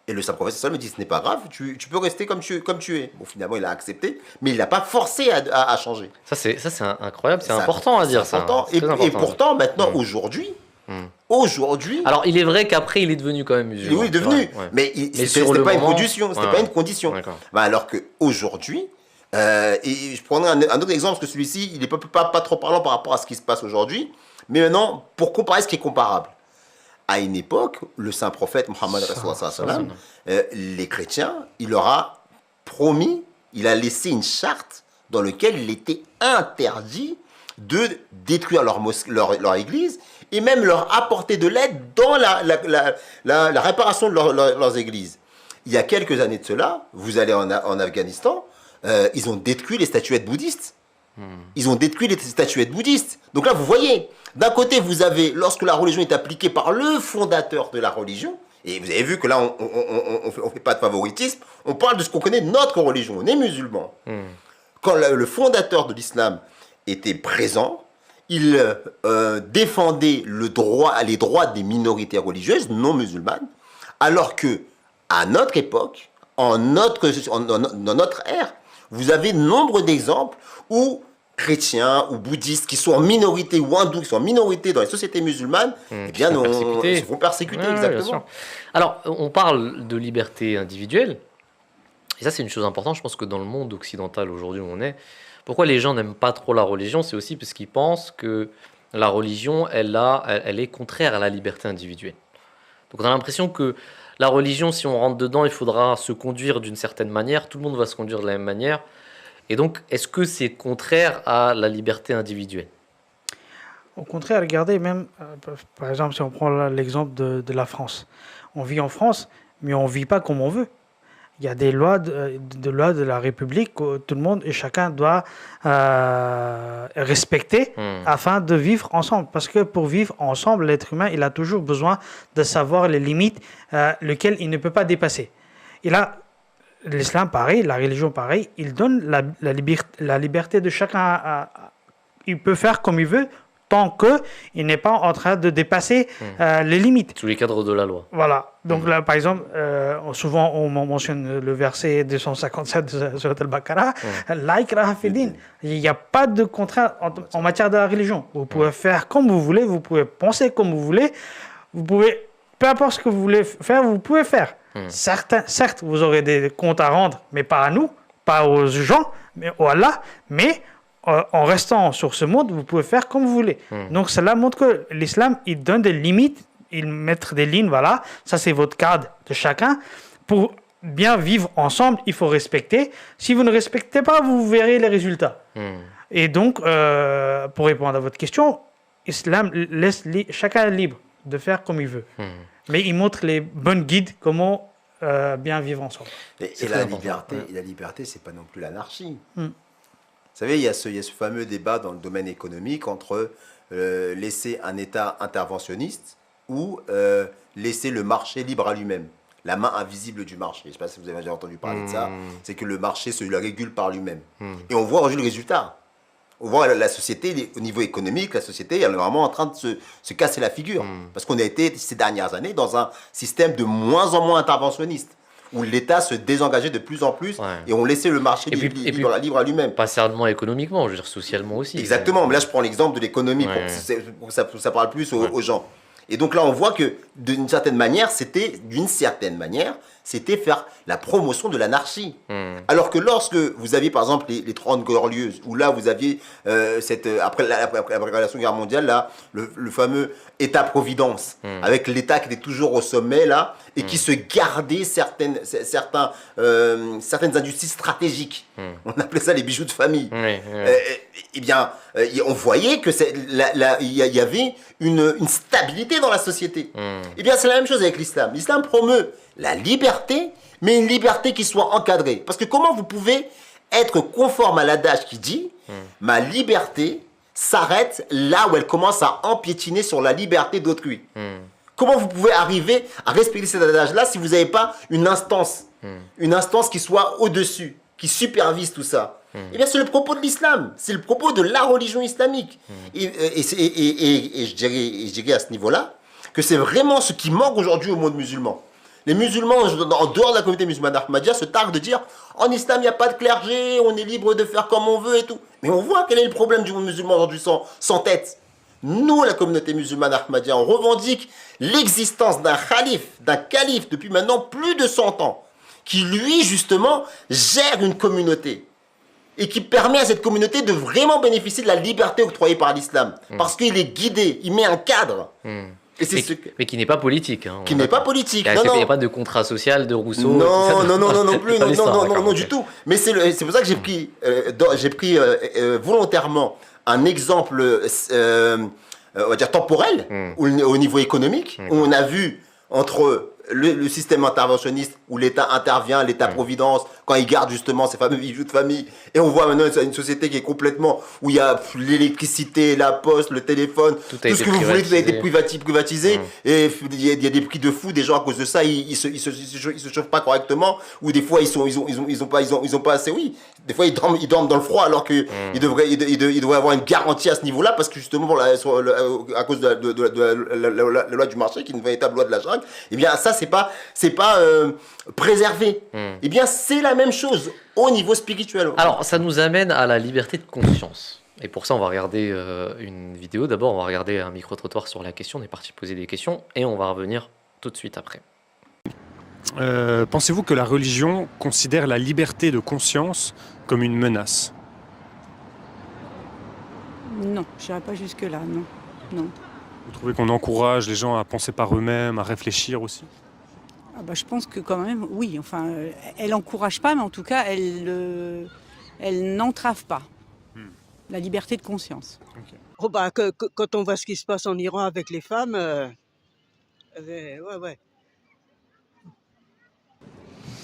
Et le saint prophète sallallahu alayhi wa sallam dit, ce n'est pas grave, tu peux rester comme tu es. Bon, finalement il a accepté, mais il n'a pas forcé à changer. Ça c'est incroyable, c'est important à dire ça. Et pourtant maintenant, aujourd'hui... Alors, il est vrai qu'après, il est devenu quand même musulman. Oui, il est devenu. Mais ce n'était pas une condition. C'était pas une condition. Alors qu'aujourd'hui, et je prendrai un autre exemple, parce que celui-ci, il n'est pas trop parlant par rapport à ce qui se passe aujourd'hui. Mais maintenant, pour comparer ce qui est comparable. À une époque, le saint prophète Mohammed les chrétiens, il leur a promis, il a laissé une charte dans laquelle il était interdit de détruire leur église et même leur apporter de l'aide dans la réparation de leurs églises. Il y a quelques années de cela, vous allez en Afghanistan, ils ont détruit les statuettes bouddhistes. Ils ont détruit les statuettes bouddhistes. Donc là, vous voyez, d'un côté, vous avez, lorsque la religion est appliquée par le fondateur de la religion, et vous avez vu que là, on ne fait pas de favoritisme, on parle de ce qu'on connaît de notre religion, on est musulmans. Quand le fondateur de l'islam était présent, il défendait les droits des minorités religieuses non musulmanes, alors que à notre époque, dans notre ère, vous avez nombre d'exemples où chrétiens ou bouddhistes qui sont en minorité ou hindous qui sont en minorité dans les sociétés musulmanes, eh bien, se font persécuter. Exactement. Alors, on parle de liberté individuelle, et ça c'est une chose importante. Je pense que dans le monde occidental aujourd'hui où on est, pourquoi les gens n'aiment pas trop la religion, c'est aussi parce qu'ils pensent que la religion, elle est contraire à la liberté individuelle. Donc on a l'impression que la religion, si on rentre dedans, il faudra se conduire d'une certaine manière, tout le monde va se conduire de la même manière. Et donc, est-ce que c'est contraire à la liberté individuelle ? Au contraire, regardez, même, par exemple, si on prend l'exemple de la France. On vit en France, mais on ne vit pas comme on veut. Il y a des lois de la République que tout le monde et chacun doit respecter afin de vivre ensemble. Parce que pour vivre ensemble, l'être humain, il a toujours besoin de savoir les limites lesquelles il ne peut pas dépasser. Et là, l'islam, pareil, la religion, pareil, il donne la liberté de chacun. Il peut faire comme il veut, tant qu'il n'est pas en train de dépasser les limites. Sous les cadres de la loi. Voilà. Donc là, par exemple, souvent on mentionne le verset 257 de Surat al-Baqarah, La ikraha fi din. Il n'y a pas de contrainte en matière de la religion. Vous pouvez faire comme vous voulez, vous pouvez penser comme vous voulez, vous pouvez, peu importe ce que vous voulez faire, vous pouvez faire. Certes, vous aurez des comptes à rendre, mais pas à nous, pas aux gens, mais au Allah, mais en restant sur ce monde, vous pouvez faire comme vous voulez. Donc cela montre que l'islam, il donne des limites, il met des lignes, voilà, ça c'est votre cadre de chacun. Pour bien vivre ensemble, il faut respecter. Si vous ne respectez pas, vous verrez les résultats. Et donc, pour répondre à votre question, l'islam laisse chacun libre de faire comme il veut. Mais il montre les bonnes guides, comment bien vivre ensemble. Et la liberté, c'est pas non plus l'anarchie. Vous savez, il y a ce fameux débat dans le domaine économique entre laisser un État interventionniste ou laisser le marché libre à lui-même. La main invisible du marché. Je ne sais pas si vous avez déjà entendu parler de ça. C'est que le marché se le régule par lui-même. Et on voit aujourd'hui le résultat. On voit la société, au niveau économique, la société elle est vraiment en train de se casser la figure. Parce qu'on a été, ces dernières années, dans un système de moins en moins interventionniste, où l'État se désengageait de plus en plus et on laissait le marché libre à lui-même. Pas seulement économiquement, je veux dire socialement aussi. Exactement, mais là je prends l'exemple de l'économie pour que ça parle plus aux gens. Et donc là on voit que d'une certaine manière, c'était faire la promotion de l'anarchie. Alors que lorsque vous aviez par exemple les 30 Glorieuses, où là vous aviez, après la Seconde Guerre mondiale, là, le fameux État-providence, avec l'État qui était toujours au sommet, là, et qui se gardait certaines industries stratégiques. On appelait ça les bijoux de famille. Eh bien, on voyait que il y avait une stabilité dans la société. Eh bien, c'est la même chose avec l'islam. L'islam promeut la liberté, mais une liberté qui soit encadrée. Parce que comment vous pouvez être conforme à l'adage qui dit « Ma liberté s'arrête là où elle commence à empiétiner sur la liberté d'autrui ». Comment vous pouvez arriver à respecter cet adage-là si vous n'avez pas une instance qui soit au-dessus, qui supervise tout ça? Eh bien, c'est le propos de l'islam, c'est le propos de la religion islamique. Et je dirais à ce niveau-là que c'est vraiment ce qui manque aujourd'hui au monde musulman. Les musulmans, en dehors de la communauté musulmane ahmadiyya, se targuent de dire en islam, il n'y a pas de clergé, on est libre de faire comme on veut et tout. Mais on voit quel est le problème du monde musulman aujourd'hui sans tête. Nous, la communauté musulmane ahmadiyya, on revendique l'existence d'un calife depuis maintenant plus de 100 ans, qui lui, justement, gère une communauté et qui permet à cette communauté de vraiment bénéficier de la liberté octroyée par l'islam. Parce qu'il est guidé, il met un cadre. Mais qui n'est pas politique. Qui n'est pas politique. Il n'y a pas de contrat social de Rousseau. Non plus, non du tout. Mais c'est pour ça que j'ai pris volontairement un exemple, on va dire temporel, au niveau économique, où on a vu entre le système interventionniste où l'État intervient, l'État-providence, quand il garde justement ces fameux bijoux de famille. Et on voit maintenant une société qui est complètement, où il y a l'électricité, la poste, le téléphone, tout ce que vous voulez, tout a été privatisé. Et il y a des prix de fou, des gens à cause de ça, ils se chauffent pas correctement, ou des fois ils ont pas assez, des fois ils dorment dans le froid, alors qu'ils devraient avoir une garantie à ce niveau-là, parce que justement, à cause de la loi du marché, qui est une véritable loi de la jungle, eh bien ça, c'est pas préservé. Eh bien, c'est la même chose au niveau spirituel. Alors, ça nous amène à la liberté de conscience. Et pour ça, on va regarder une vidéo. D'abord, on va regarder un micro-trottoir sur la question. On est parti poser des questions et on va revenir tout de suite après. Pensez-vous que la religion considère la liberté de conscience comme une menace? Non, je n'irai pas jusque-là, non. Vous trouvez qu'on encourage les gens à penser par eux-mêmes, à réfléchir aussi? Je pense que quand même, oui. Enfin, elle n'encourage pas, mais en tout cas, elle n'entrave pas la liberté de conscience. Okay. Quand on voit ce qui se passe en Iran avec les femmes, ouais.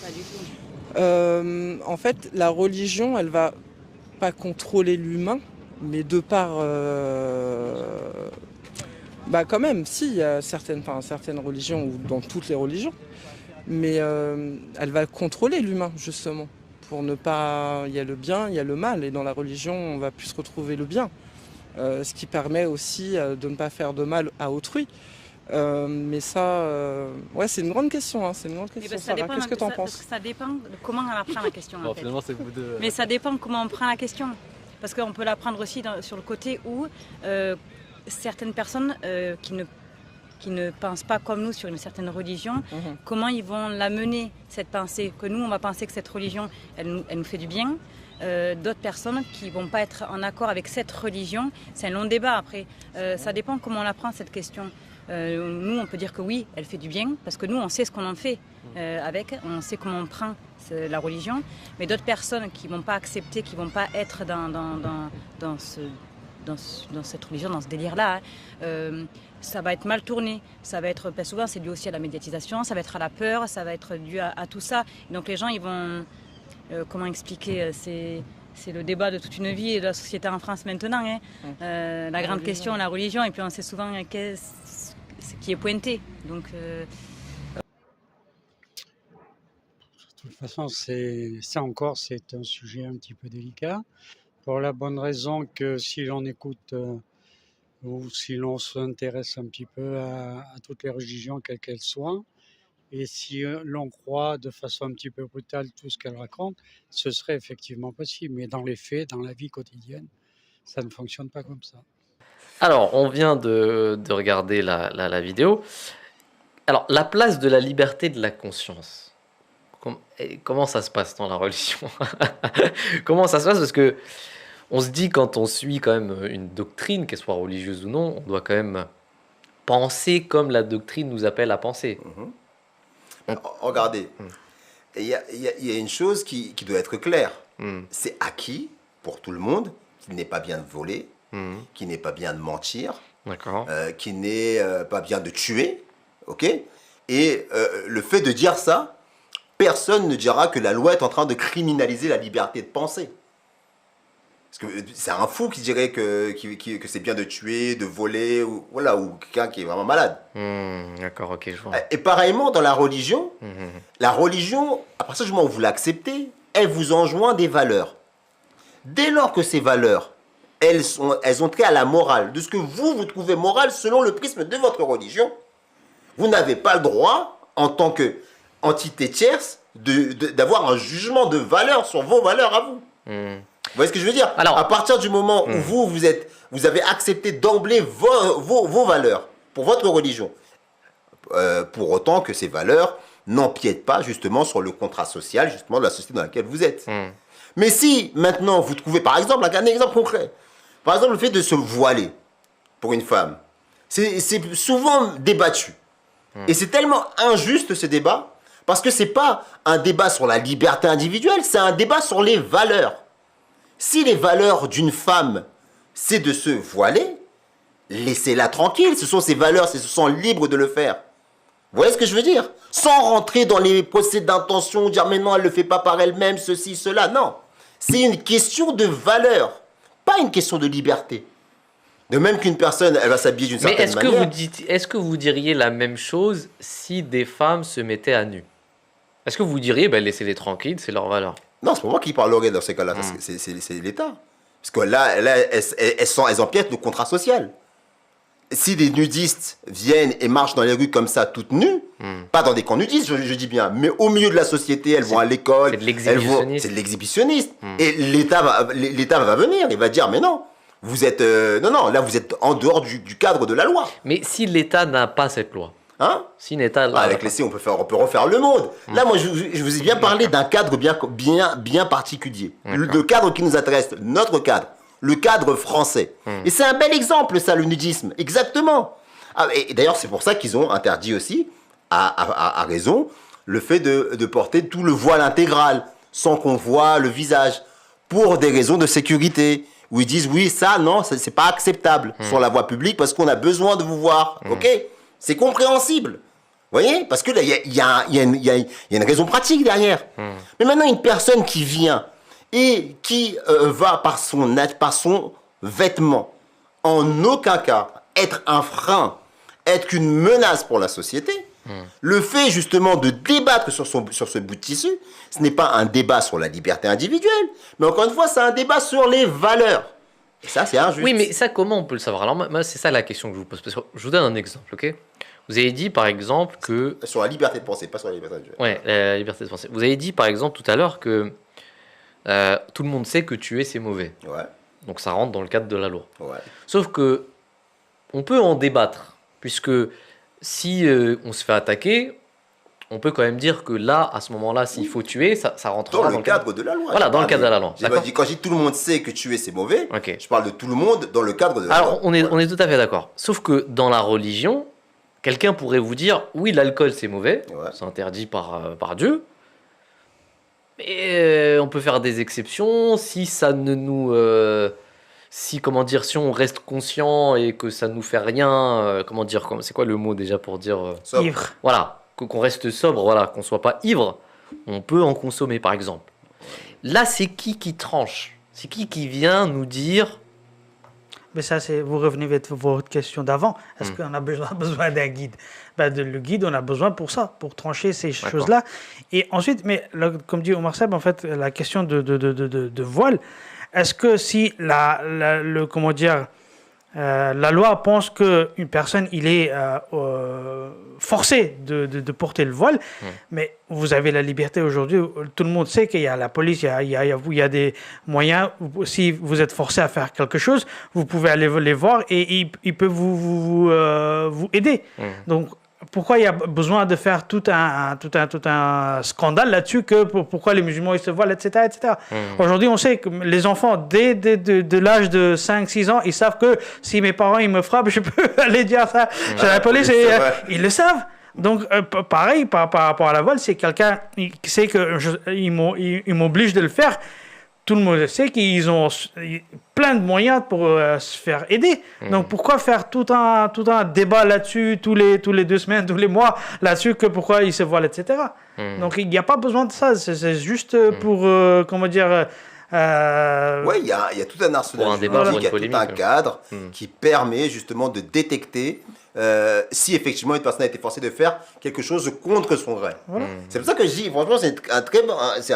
Pas du tout. En fait, la religion, elle va pas contrôler l'humain, mais de par... quand même, si, il y a certaines religions, ou dans toutes les religions, mais elle va contrôler l'humain, justement, pour ne pas... Il y a le bien, il y a le mal, et dans la religion, on va plus retrouver le bien. ce qui permet aussi de ne pas faire de mal à autrui. Mais ça, c'est une grande question. Hein, c'est une grande question. Sarah, qu'est-ce que tu en penses? Parce que ça dépend de comment on apprend la question. En fait. Finalement, c'est vous deux. Mais ça dépend de comment on prend la question. Parce qu'on peut la prendre aussi sur le côté où certaines personnes qui ne pensent pas comme nous sur une certaine religion, comment ils vont la mener, cette pensée. Que nous, on va penser que cette religion, elle nous fait du bien. D'autres personnes qui ne vont pas être en accord avec cette religion. C'est un long débat après. Ça dépend comment on la prend, cette question. Nous, on peut dire que oui, elle fait du bien, parce que nous, on sait ce qu'on en fait avec, on sait comment on prend la religion. Mais d'autres personnes qui ne vont pas accepter, qui ne vont pas être dans cette religion, dans ce délire-là, ça va être mal tourné. Ça va être, souvent, c'est dû aussi à la médiatisation, ça va être à la peur, ça va être dû à tout ça. Donc les gens, ils vont... comment expliquer c'est le débat de toute une vie et de la société en France maintenant. Hein. La grande question, la religion, et puis on sait souvent ce qui est pointé. Donc, de toute façon, ça encore, c'est un sujet un petit peu délicat. Pour la bonne raison que si l'on écoute ou si l'on s'intéresse un petit peu à toutes les religions, quelles qu'elles soient, et si l'on croit de façon un petit peu brutale tout ce qu'elle raconte, ce serait effectivement possible. Mais dans les faits, dans la vie quotidienne, ça ne fonctionne pas comme ça. Alors, on vient de regarder la vidéo. Alors, la place de la liberté de la conscience. Comment ça se passe dans la religion? Comment ça se passe? Parce que on se dit, quand on suit quand même une doctrine, qu'elle soit religieuse ou non, on doit quand même penser comme la doctrine nous appelle à penser. Regardez, il y a une chose qui doit être claire. C'est acquis pour tout le monde qu'il n'est pas bien de voler, qu'il n'est pas bien de mentir, qu'il n'est pas bien de tuer. Ok? Et le fait de dire ça, personne ne dira que la loi est en train de criminaliser la liberté de penser. Parce que c'est un fou qui dirait que c'est bien de tuer, de voler, ou quelqu'un qui est vraiment malade. D'accord, ok, je vois. Et pareillement, dans la religion, à partir du moment où vous l'acceptez, elle vous enjoint des valeurs. Dès lors que ces valeurs, elles ont trait à la morale, de ce que vous trouvez moral selon le prisme de votre religion, vous n'avez pas le droit, en tant qu'entité tierce, d'avoir un jugement de valeur sur vos valeurs à vous. Vous voyez ce que je veux dire? Alors, à partir du moment où vous avez accepté d'emblée vos valeurs pour votre religion, pour autant que ces valeurs n'empiètent pas justement sur le contrat social justement de la société dans laquelle vous êtes. Mais si maintenant vous trouvez, par exemple, un exemple concret, par exemple le fait de se voiler pour une femme, c'est souvent débattu. Et c'est tellement injuste ce débat, parce que ce n'est pas un débat sur la liberté individuelle, c'est un débat sur les valeurs. Si les valeurs d'une femme, c'est de se voiler, laissez-la tranquille. Ce sont ses valeurs, ce sont libres de le faire. Vous voyez ce que je veux dire? Sans rentrer dans les procès d'intention, dire mais non, elle ne le fait pas par elle-même, ceci, cela. Non. C'est une question de valeur, pas une question de liberté. De même qu'une personne, elle va s'habiller d'une certaine manière. Mais est-ce que vous diriez la même chose si des femmes se mettaient à nu? Est-ce que vous diriez, laissez-les tranquilles, c'est leur valeur? Non, c'est pas moi qui parlerai dans ces cas-là, c'est l'État. Parce que là elles empiètent le contrat social. Si des nudistes viennent et marchent dans les rues comme ça, toutes nues, pas dans des camps nudistes, je dis bien, mais au milieu de la société, elles vont à l'école. C'est de l'exhibitionnisme. Et l'État va venir, il va dire, mais non, vous êtes, là vous êtes en dehors du cadre de la loi. Mais si l'État n'a pas cette loi, si l'État avec l'essai, on peut refaire le monde. Là, moi, je vous ai bien parlé d'un cadre bien particulier. Le cadre qui nous intéresse, notre cadre, le cadre français. Et c'est un bel exemple, ça, le nudisme. Exactement. Et d'ailleurs, c'est pour ça qu'ils ont interdit aussi, à raison, le fait de porter tout le voile intégral, sans qu'on voit le visage, pour des raisons de sécurité. Où ils disent, oui, ça, non, c'est pas acceptable sur la voie publique parce qu'on a besoin de vous voir. Ok? C'est compréhensible. Vous voyez? Parce que là, il y a une raison pratique derrière. Mais maintenant, une personne qui vient et qui va par son vêtement, en aucun cas, être un frein, être une menace pour la société, le fait justement de débattre sur ce bout de tissu, ce n'est pas un débat sur la liberté individuelle, mais encore une fois, c'est un débat sur les valeurs. Et ça, c'est injuste. Oui, mais ça, comment on peut le savoir? Alors, moi, c'est ça la question que je vous pose. Parce que je vous donne un exemple, ok? Vous avez dit, par exemple, que... Sur la liberté de penser, pas sur la liberté de jeu. Ouais, la liberté de penser. Vous avez dit, par exemple, tout à l'heure que tout le monde sait que tuer, c'est mauvais. Ouais. Donc, ça rentre dans le cadre de la loi. Ouais. Sauf que on peut en débattre, puisque si on se fait attaquer... On peut quand même dire que là, à ce moment-là, s'il faut tuer, ça rentrera dans le cadre de la loi. Voilà, dans le cadre de la loi. Quand je dis tout le monde sait que tuer c'est mauvais, je parle de tout le monde dans le cadre de la loi. Alors, on est tout à fait d'accord. Sauf que dans la religion, quelqu'un pourrait vous dire oui, l'alcool c'est mauvais, c'est interdit par Dieu, mais on peut faire des exceptions si ça ne nous. Si on reste conscient et que ça ne nous fait rien, c'est quoi le mot déjà pour dire ivre. Voilà. Qu'on reste sobre, voilà, qu'on ne soit pas ivre, on peut en consommer, par exemple. Là, c'est qui tranche? C'est qui vient nous dire... Mais ça, vous revenez avec votre question d'avant. Est-ce qu'on a besoin d'un guide? Le guide, on a besoin pour ça, pour trancher ces choses-là. Et ensuite, comme dit Omar Seb, en fait, la question de voile, est-ce que si la loi pense qu'une personne, il est forcé de porter le voile, mais vous avez la liberté aujourd'hui, tout le monde sait qu'il y a la police, il y a des moyens, si vous êtes forcé à faire quelque chose, vous pouvez aller les voir et ils peuvent vous aider. Donc, pourquoi il y a besoin de faire tout un scandale là-dessus pourquoi les musulmans ils se voilent, etc. etc. Aujourd'hui, on sait que les enfants, dès de l'âge de 5-6 ans, ils savent que si mes parents ils me frappent, je peux aller dire ça à la police et ils le savent. Donc, pareil, par rapport à la voile, c'est quelqu'un qui sait qu'ils m'obligent de le faire. Tout le monde sait qu'ils ont plein de moyens pour se faire aider. Donc pourquoi faire tout un débat là-dessus tous les 2 semaines, tous les mois là-dessus que pourquoi ils se voilent, etc. Donc il n'y a pas besoin de ça. C'est juste pour il y a tout un arsenal juridique, il y a tout un cadre qui permet justement de détecter si effectivement une personne a été forcée de faire quelque chose contre son gré. C'est pour ça que je dis, franchement, c'est un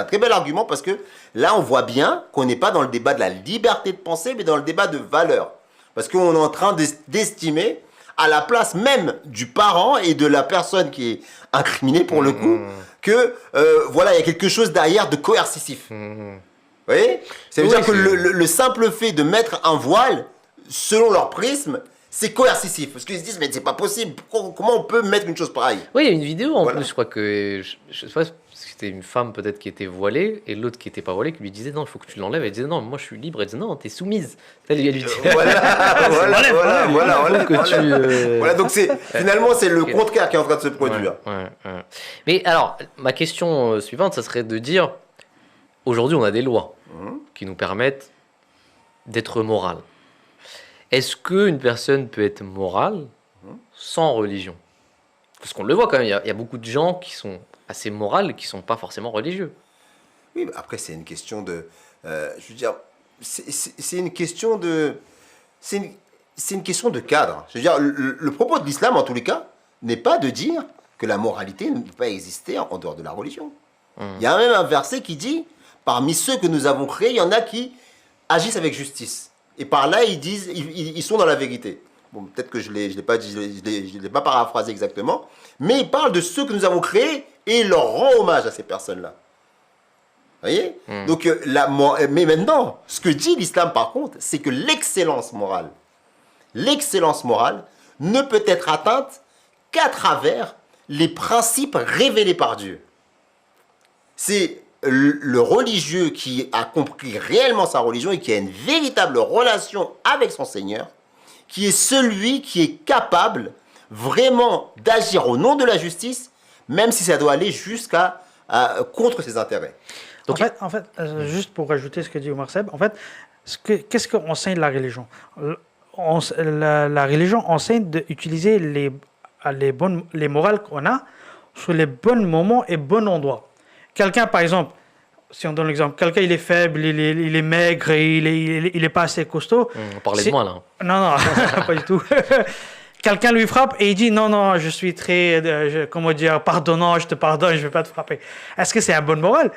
très bel argument parce que là, on voit bien qu'on n'est pas dans le débat de la liberté de penser, mais dans le débat de valeur. Parce qu'on est en train d'estimer à la place même du parent et de la personne qui est incriminée pour le coup, que il y a quelque chose derrière de coercitif. Vous voyez? Ça veut dire que le simple fait de mettre un voile, selon leur prisme, c'est coercitif. Parce qu'ils se disent, mais c'est pas possible. Comment on peut mettre une chose pareille? Oui, il y a une vidéo en plus, je crois que. Je sais pas, c'était une femme peut-être qui était voilée et l'autre qui n'était pas voilée qui lui disait non, il faut que tu l'enlèves. Elle disait non, moi je suis libre. Elle disait non, t'es soumise. Elle lui disait voilà, donc finalement, c'est le contraire qui est en train de se produire. Mais alors, ma question suivante, ça serait de dire aujourd'hui, on a des lois qui nous permettent d'être morales. Est-ce qu'une personne peut être morale sans religion? Parce qu'on le voit quand même, il y a beaucoup de gens qui sont assez morales et qui ne sont pas forcément religieux. Oui, mais après, c'est une question de... je veux dire, c'est une question de... C'est une question de cadre. Je veux dire, le propos de l'islam, en tous les cas, n'est pas de dire que la moralité ne peut pas exister en dehors de la religion. Il y a même un verset qui dit, parmi ceux que nous avons créés, il y en a qui agissent avec justice. Et par là, ils disent, ils sont dans la vérité. Bon, peut-être que je l'ai pas paraphrasé exactement, mais ils parlent de ceux que nous avons créés et ils leur rend hommage à ces personnes-là. Vous voyez? Donc, mais maintenant, ce que dit l'islam par contre, c'est que l'excellence morale ne peut être atteinte qu'à travers les principes révélés par Dieu. C'est le religieux qui a compris réellement sa religion et qui a une véritable relation avec son Seigneur, qui est celui qui est capable vraiment d'agir au nom de la justice, même si ça doit aller jusqu'à contre ses intérêts. Donc, en fait, juste pour rajouter ce que dit Omar Seb, en fait, qu'est-ce qu'enseigne la religion? La religion enseigne d'utiliser les morales qu'on a sur les bons moments et bons endroits. Quelqu'un, par exemple, si on donne l'exemple, quelqu'un il est faible, il est maigre, il est pas assez costaud. On parlait de moi là. Non, pas du tout. Quelqu'un lui frappe et il dit non, je suis très, pardonnant, je te pardonne, je vais pas te frapper. Est-ce que c'est un bon moral?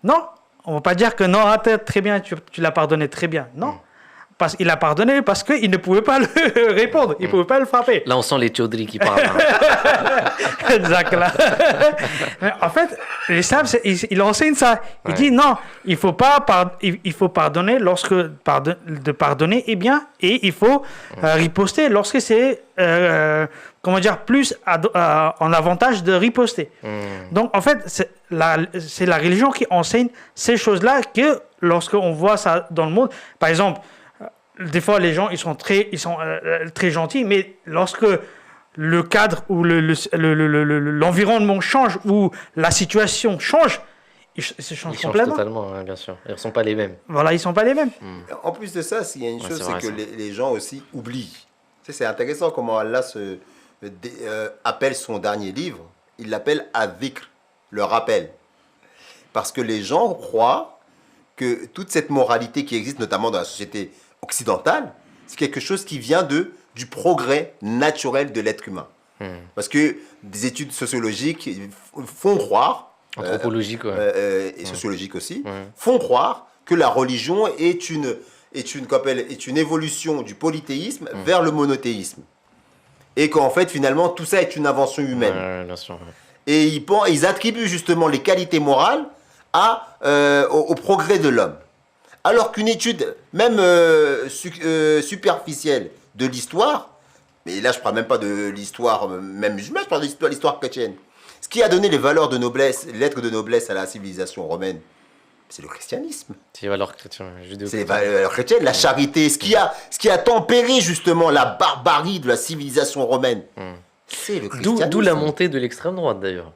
Non, on va pas dire que non, très bien, tu l'as pardonné très bien. Non. parce qu'il a pardonné parce qu'il ne pouvait pas le répondre, il ne pouvait pas le frapper. Là, on sent les Chaudhry qui parlent. Exactement. En fait, l'islam, il enseigne ça. Il dit non, il faut pardonner lorsque de pardonner est bien, et il faut riposter lorsque c'est plus en avantage de riposter. Donc en fait, c'est la religion qui enseigne ces choses-là, que lorsqu'on voit ça dans le monde, par exemple, des fois les gens ils sont très gentils, mais lorsque le cadre ou l'environnement change, ou la situation change, ils se changent complètement. Totalement, hein, bien sûr. Ils ne sont pas les mêmes. Voilà, ils ne sont pas les mêmes. En plus de ça, il y a une chose, c'est que les gens aussi oublient. C'est intéressant comment Allah appelle son dernier livre, il l'appelle Adh-Dhikr, le rappel. Parce que les gens croient que toute cette moralité qui existe, notamment dans la société occidentale, c'est quelque chose qui vient du progrès naturel de l'être humain. Parce que des études sociologiques font croire, anthropologiques et sociologiques aussi, font croire que la religion est une évolution du polythéisme vers le monothéisme. Et qu'en fait, finalement, tout ça est une invention humaine. Bien sûr. Et ils attribuent justement les qualités morales au progrès de l'homme. Alors qu'une étude, même superficielle, de l'histoire, mais là je ne parle même pas de l'histoire même musulmane, je parle de l'histoire chrétienne. Ce qui a donné les valeurs de noblesse, les lettres de noblesse à la civilisation romaine, c'est le christianisme. C'est les valeurs chrétiennes. C'est les valeurs chrétiennes, la charité, ce qui a tempéré justement la barbarie de la civilisation romaine. C'est le christianisme. D'où la montée de l'extrême droite d'ailleurs.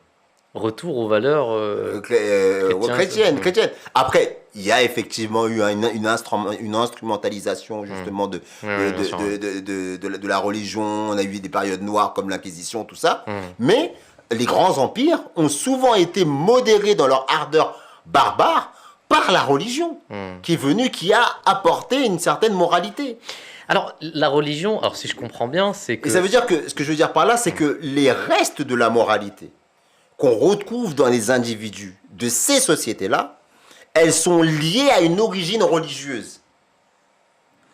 Retour aux valeurs chrétiennes. Après, il y a effectivement eu une instrumentalisation justement de la religion. On a eu des périodes noires comme l'Inquisition, tout ça. Mais les grands empires ont souvent été modérés dans leur ardeur barbare par la religion, qui est venue, qui a apporté une certaine moralité. Alors, la religion, si je comprends bien, c'est que... Et ça veut dire que, ce que je veux dire par là, c'est que les restes de la moralité qu'on retrouve dans les individus de ces sociétés-là, elles sont liées à une origine religieuse.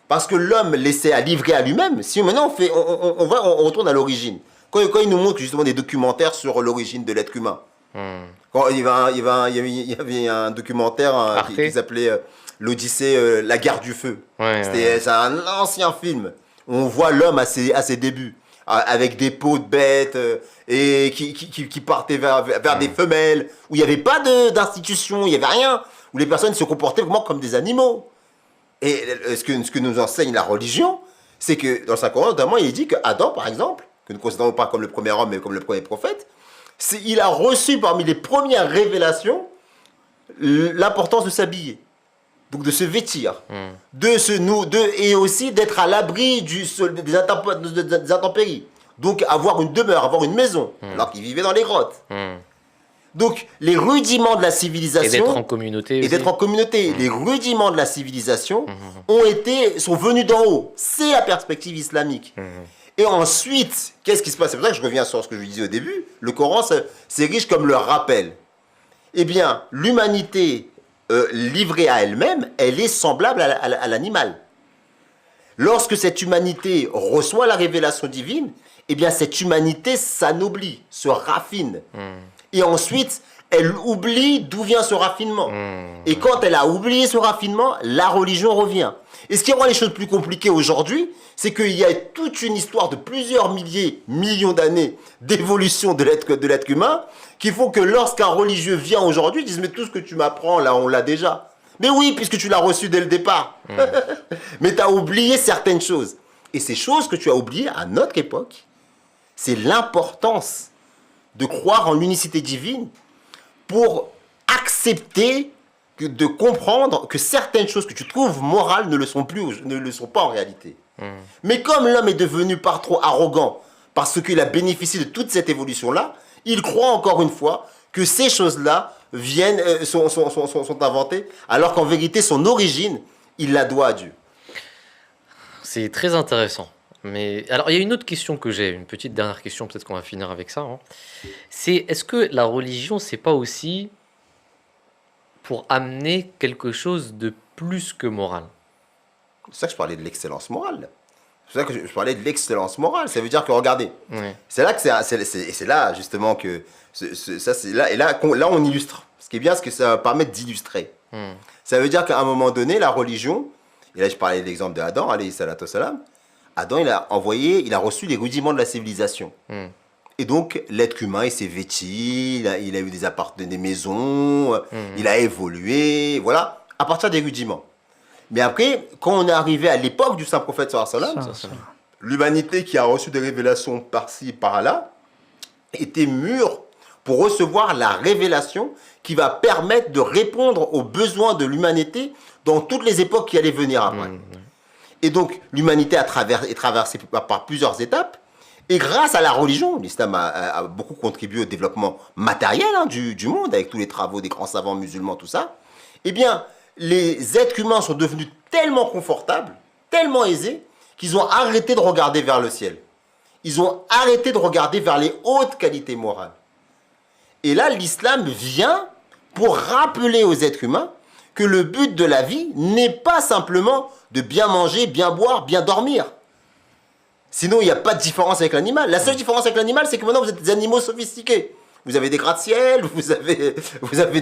Parce que l'homme laissé à livrer à lui-même, si maintenant on retourne à l'origine, quand il nous montre justement des documentaires sur l'origine de l'être humain, quand il y avait un documentaire qui s'appelait l'Odyssée, la guerre du feu. C'est un ancien film où on voit l'homme à ses débuts, avec des peaux de bêtes et qui partaient vers des femelles, où il n'y avait pas d'institution, il n'y avait rien, où les personnes se comportaient vraiment comme des animaux. Et ce que nous enseigne la religion, c'est que dans le Saint-Coran, notamment, il dit qu'Adam, par exemple, que nous ne considérons pas comme le premier homme, mais comme le premier prophète, il a reçu parmi les premières révélations l'importance de s'habiller. Donc de se vêtir, et aussi d'être à l'abri des intempéries. Donc avoir une demeure, avoir une maison, alors qu'ils vivaient dans les grottes. Donc les rudiments de la civilisation... Et d'être en communauté. Les rudiments de la civilisation sont venus d'en haut. C'est la perspective islamique. Et ensuite, qu'est-ce qui se passe? C'est pour ça que je reviens sur ce que je disais au début. Le Coran s'érige comme le rappel. Eh bien, l'humanité... livrée à elle-même, elle est semblable à l'animal. Lorsque cette humanité reçoit la révélation divine, eh bien cette humanité s'anoblit, se raffine. Et ensuite, elle oublie d'où vient ce raffinement. Et quand elle a oublié ce raffinement, la religion revient. Et ce qui rend les choses plus compliquées aujourd'hui, c'est qu'il y a toute une histoire de plusieurs millions d'années d'évolution de l'être humain, qui font que lorsqu'un religieux vient aujourd'hui, ils disent « Mais tout ce que tu m'apprends, là, on l'a déjà. » Mais oui, puisque tu l'as reçu dès le départ. Mais tu as oublié certaines choses. Et ces choses que tu as oubliées à notre époque, c'est l'importance de croire en l'unicité divine pour accepter de comprendre que certaines choses que tu trouves morales ne le sont pas en réalité. Mais comme l'homme est devenu par trop arrogant, parce qu'il a bénéficié de toute cette évolution-là, il croit encore une fois que ces choses-là sont inventées, alors qu'en vérité, son origine, il la doit à Dieu. C'est très intéressant. Mais alors, il y a une autre question que j'ai, une petite dernière question, peut-être qu'on va finir avec ça. C'est, est-ce que la religion, c'est pas aussi pour amener quelque chose de plus que moral? C'est ça que je parlais de l'excellence morale. C'est pour ça que je parlais de l'excellence morale. Ça veut dire que, regardez, c'est là que c'est là justement que ça c'est là et là on illustre. Ce qui est bien, c'est que ça va permettre d'illustrer. Ça veut dire qu'à un moment donné, la religion, et là je parlais de l'exemple de Adam, alayhi salatu wassalam, Adam il a reçu les rudiments de la civilisation. Et donc l'être humain il s'est vêtu, il a eu des maisons, il a évolué, voilà, à partir des rudiments. Mais après, quand on est arrivé à l'époque du saint prophète sallallahu alayhi wa sallam, l'humanité qui a reçu des révélations par-ci, par-là, était mûre pour recevoir la révélation qui va permettre de répondre aux besoins de l'humanité dans toutes les époques qui allaient venir après. Et donc, l'humanité est traversée par plusieurs étapes. Et grâce à la religion, l'islam a beaucoup contribué au développement matériel du monde, avec tous les travaux des grands savants musulmans, tout ça. Eh bien, les êtres humains sont devenus tellement confortables, tellement aisés, qu'ils ont arrêté de regarder vers le ciel. Ils ont arrêté de regarder vers les hautes qualités morales. Et là, l'islam vient pour rappeler aux êtres humains que le but de la vie n'est pas simplement de bien manger, bien boire, bien dormir. Sinon, il n'y a pas de différence avec l'animal. La seule différence avec l'animal, c'est que maintenant, vous êtes des animaux sophistiqués. Vous avez des gratte-ciel, vous avez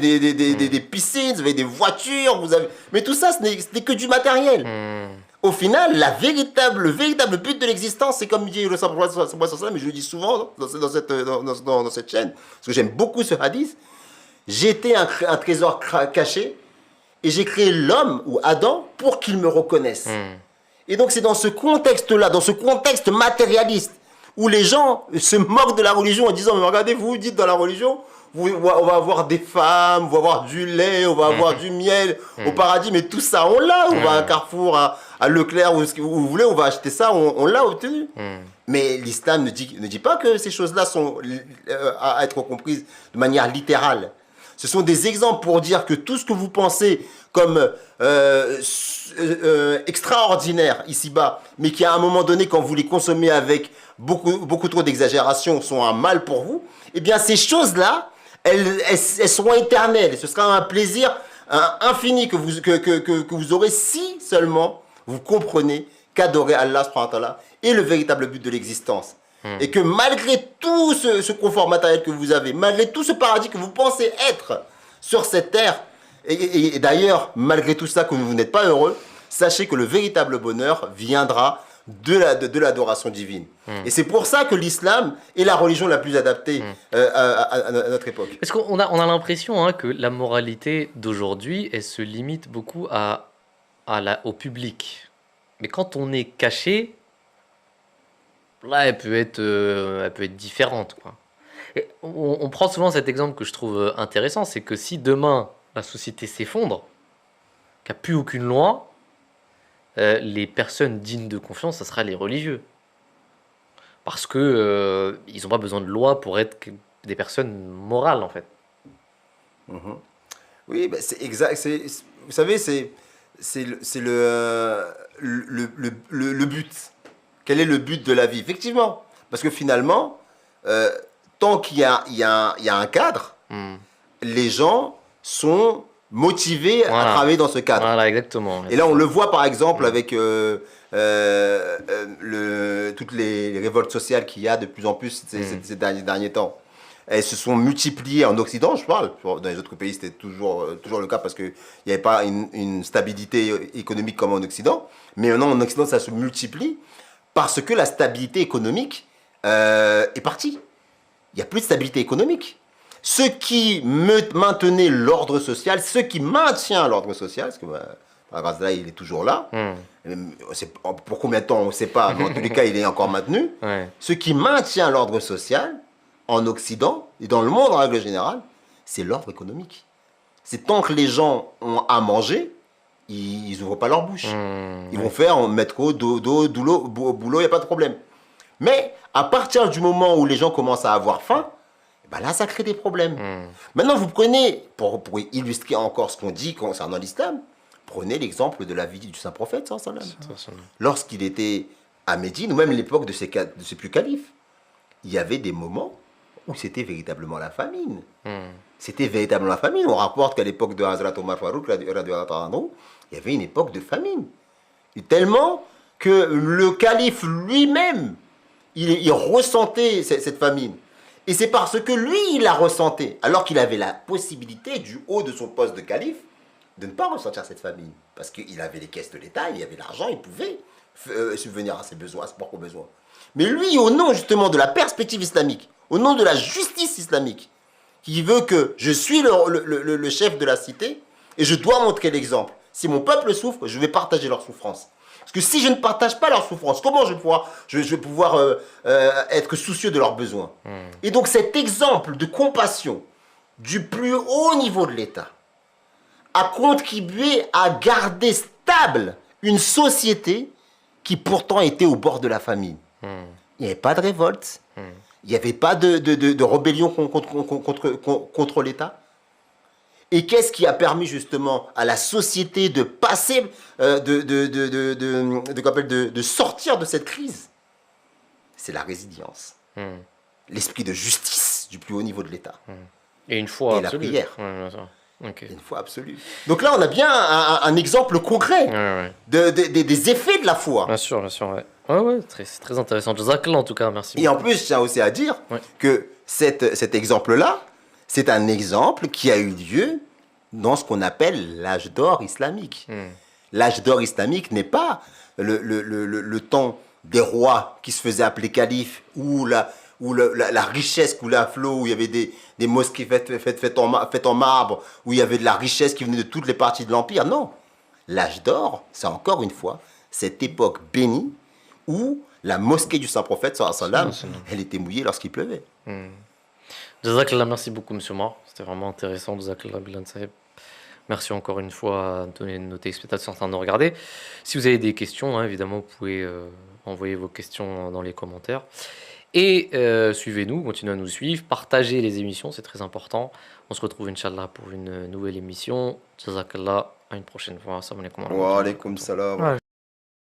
des piscines, vous avez des voitures, mais tout ça, ce n'est que du matériel. Au final, le véritable but de l'existence, c'est comme dit le saint prophète, mais je le dis souvent dans cette chaîne, parce que j'aime beaucoup ce hadith, j'ai été un trésor caché, et j'ai créé l'homme, ou Adam, pour qu'il me reconnaisse. Et donc c'est dans ce contexte-là, dans ce contexte matérialiste, où les gens se moquent de la religion en disant, mais regardez, vous dites dans la religion, on va avoir des femmes, on va avoir du lait, on va avoir du miel au paradis, mais tout ça, on l'a. On va à Carrefour, à Leclerc, ou ce que vous voulez, on va acheter ça, on l'a obtenu. Mais l'islam ne dit pas que ces choses-là sont à être comprises de manière littérale. Ce sont des exemples pour dire que tout ce que vous pensez comme extraordinaire ici-bas, mais qui à un moment donné, quand vous les consommez avec beaucoup trop d'exagération, sont un mal pour vous, eh bien ces choses-là, elles seront éternelles. Et ce sera un plaisir infini que vous aurez si seulement vous comprenez qu'adorer Allah subhanahu wa ta'ala est le véritable but de l'existence. Et que malgré tout ce confort matériel que vous avez, malgré tout ce paradis que vous pensez être sur cette terre, et d'ailleurs, malgré tout ça, que vous n'êtes pas heureux, sachez que le véritable bonheur viendra de l'adoration divine. Et c'est pour ça que l'islam est la religion la plus adaptée à notre époque. Parce qu'on a l'impression que la moralité d'aujourd'hui, elle se limite beaucoup au public. Mais quand on est caché, là, elle peut être différente, quoi. Et on prend souvent cet exemple que je trouve intéressant, c'est que si demain la société s'effondre, qu'il n'y a plus aucune loi, les personnes dignes de confiance, ça sera les religieux. Parce que ils n'ont pas besoin de loi pour être des personnes morales, en fait. Oui, bah c'est exact. Vous savez, c'est le but. Quel est le but de la vie? Effectivement. Parce que finalement, tant qu'il y a un cadre, les gens sont motivés à travailler dans ce cadre. Voilà, exactement. Et là, on le voit par exemple avec toutes les révoltes sociales qu'il y a de plus en plus ces derniers temps. Elles se sont multipliées en Occident, je parle. Dans les autres pays, c'était toujours le cas parce qu'il n'y avait pas une stabilité économique comme en Occident. Mais maintenant, en Occident, ça se multiplie parce que la stabilité économique est partie. Il n'y a plus de stabilité économique. Ce qui maintenait l'ordre social, ce qui maintient l'ordre social, parce que par grâce là, il est toujours là. Pour combien de temps, on ne sait pas, mais en tous les cas, il est encore maintenu. Ce qui maintient l'ordre social en Occident et dans le monde en règle générale, c'est l'ordre économique. C'est tant que les gens ont à manger, ils n'ouvrent pas leur bouche. Ils vont faire métro, dodo, boulot, il n'y a pas de problème. Mais à partir du moment où les gens commencent à avoir faim, ben là, ça crée des problèmes. Maintenant, vous prenez, pour illustrer encore ce qu'on dit concernant l'islam, prenez l'exemple de la vie du saint prophète, lorsqu'il était à Médine, ou même à l'époque de ses plus califes, il y avait des moments où c'était véritablement la famine. C'était véritablement la famine. On rapporte qu'à l'époque de Hazrat Omar Farouk, il y avait une époque de famine. Et tellement que le calife lui-même, il ressentait cette famine. Et c'est parce que lui, il la ressentait, alors qu'il avait la possibilité, du haut de son poste de calife, de ne pas ressentir cette famine. Parce qu'il avait les caisses de l'État, il avait l'argent, il pouvait subvenir à ses besoins, à ses propres besoins. Mais lui, au nom justement de la perspective islamique, au nom de la justice islamique, qui veut que je suis le chef de la cité, et je dois montrer l'exemple. Si mon peuple souffre, je vais partager leur souffrance. Parce que si je ne partage pas leur souffrance, comment je vais pouvoir être soucieux de leurs besoins? Et donc cet exemple de compassion du plus haut niveau de l'État a contribué à garder stable une société qui pourtant était au bord de la famine. Il n'y avait pas de révolte, il n'y avait pas de rébellion contre l'État. Et qu'est-ce qui a permis justement à la société de passer, de sortir de cette crise? C'est la résilience, l'esprit de justice du plus haut niveau de l'État. Et une foi et absolue. La prière. Okay. Une foi absolue. Donc là, on a bien un exemple concret des effets de la foi. Bien sûr, ouais. Ouais, c'est très intéressant. Jazakallah en tout cas, merci. Et en plus, je tiens aussi à dire que cet exemple-là, c'est un exemple qui a eu lieu dans ce qu'on appelle l'âge d'or islamique. L'âge d'or islamique n'est pas le temps des rois qui se faisaient appeler califes, ou la richesse coulait à flot, où il y avait des mosquées faites en marbre, où il y avait de la richesse qui venait de toutes les parties de l'Empire. Non, l'âge d'or, c'est encore une fois cette époque bénie où la mosquée du Saint-Prophète, elle était mouillée lorsqu'il pleuvait. Jazakallah, merci beaucoup, monsieur Mar. C'était vraiment intéressant. Jazakallah, Bilal Saheb. Merci encore une fois à nos téléspectateurs en train de nous regarder. Si vous avez des questions, évidemment, vous pouvez envoyer vos questions dans les commentaires. Et suivez-nous, continuez à nous suivre, partagez les émissions, c'est très important. On se retrouve, Inch'Allah, pour une nouvelle émission. Jazakallah, à une prochaine fois. Assalamu alaikum. Wa alaikum salam.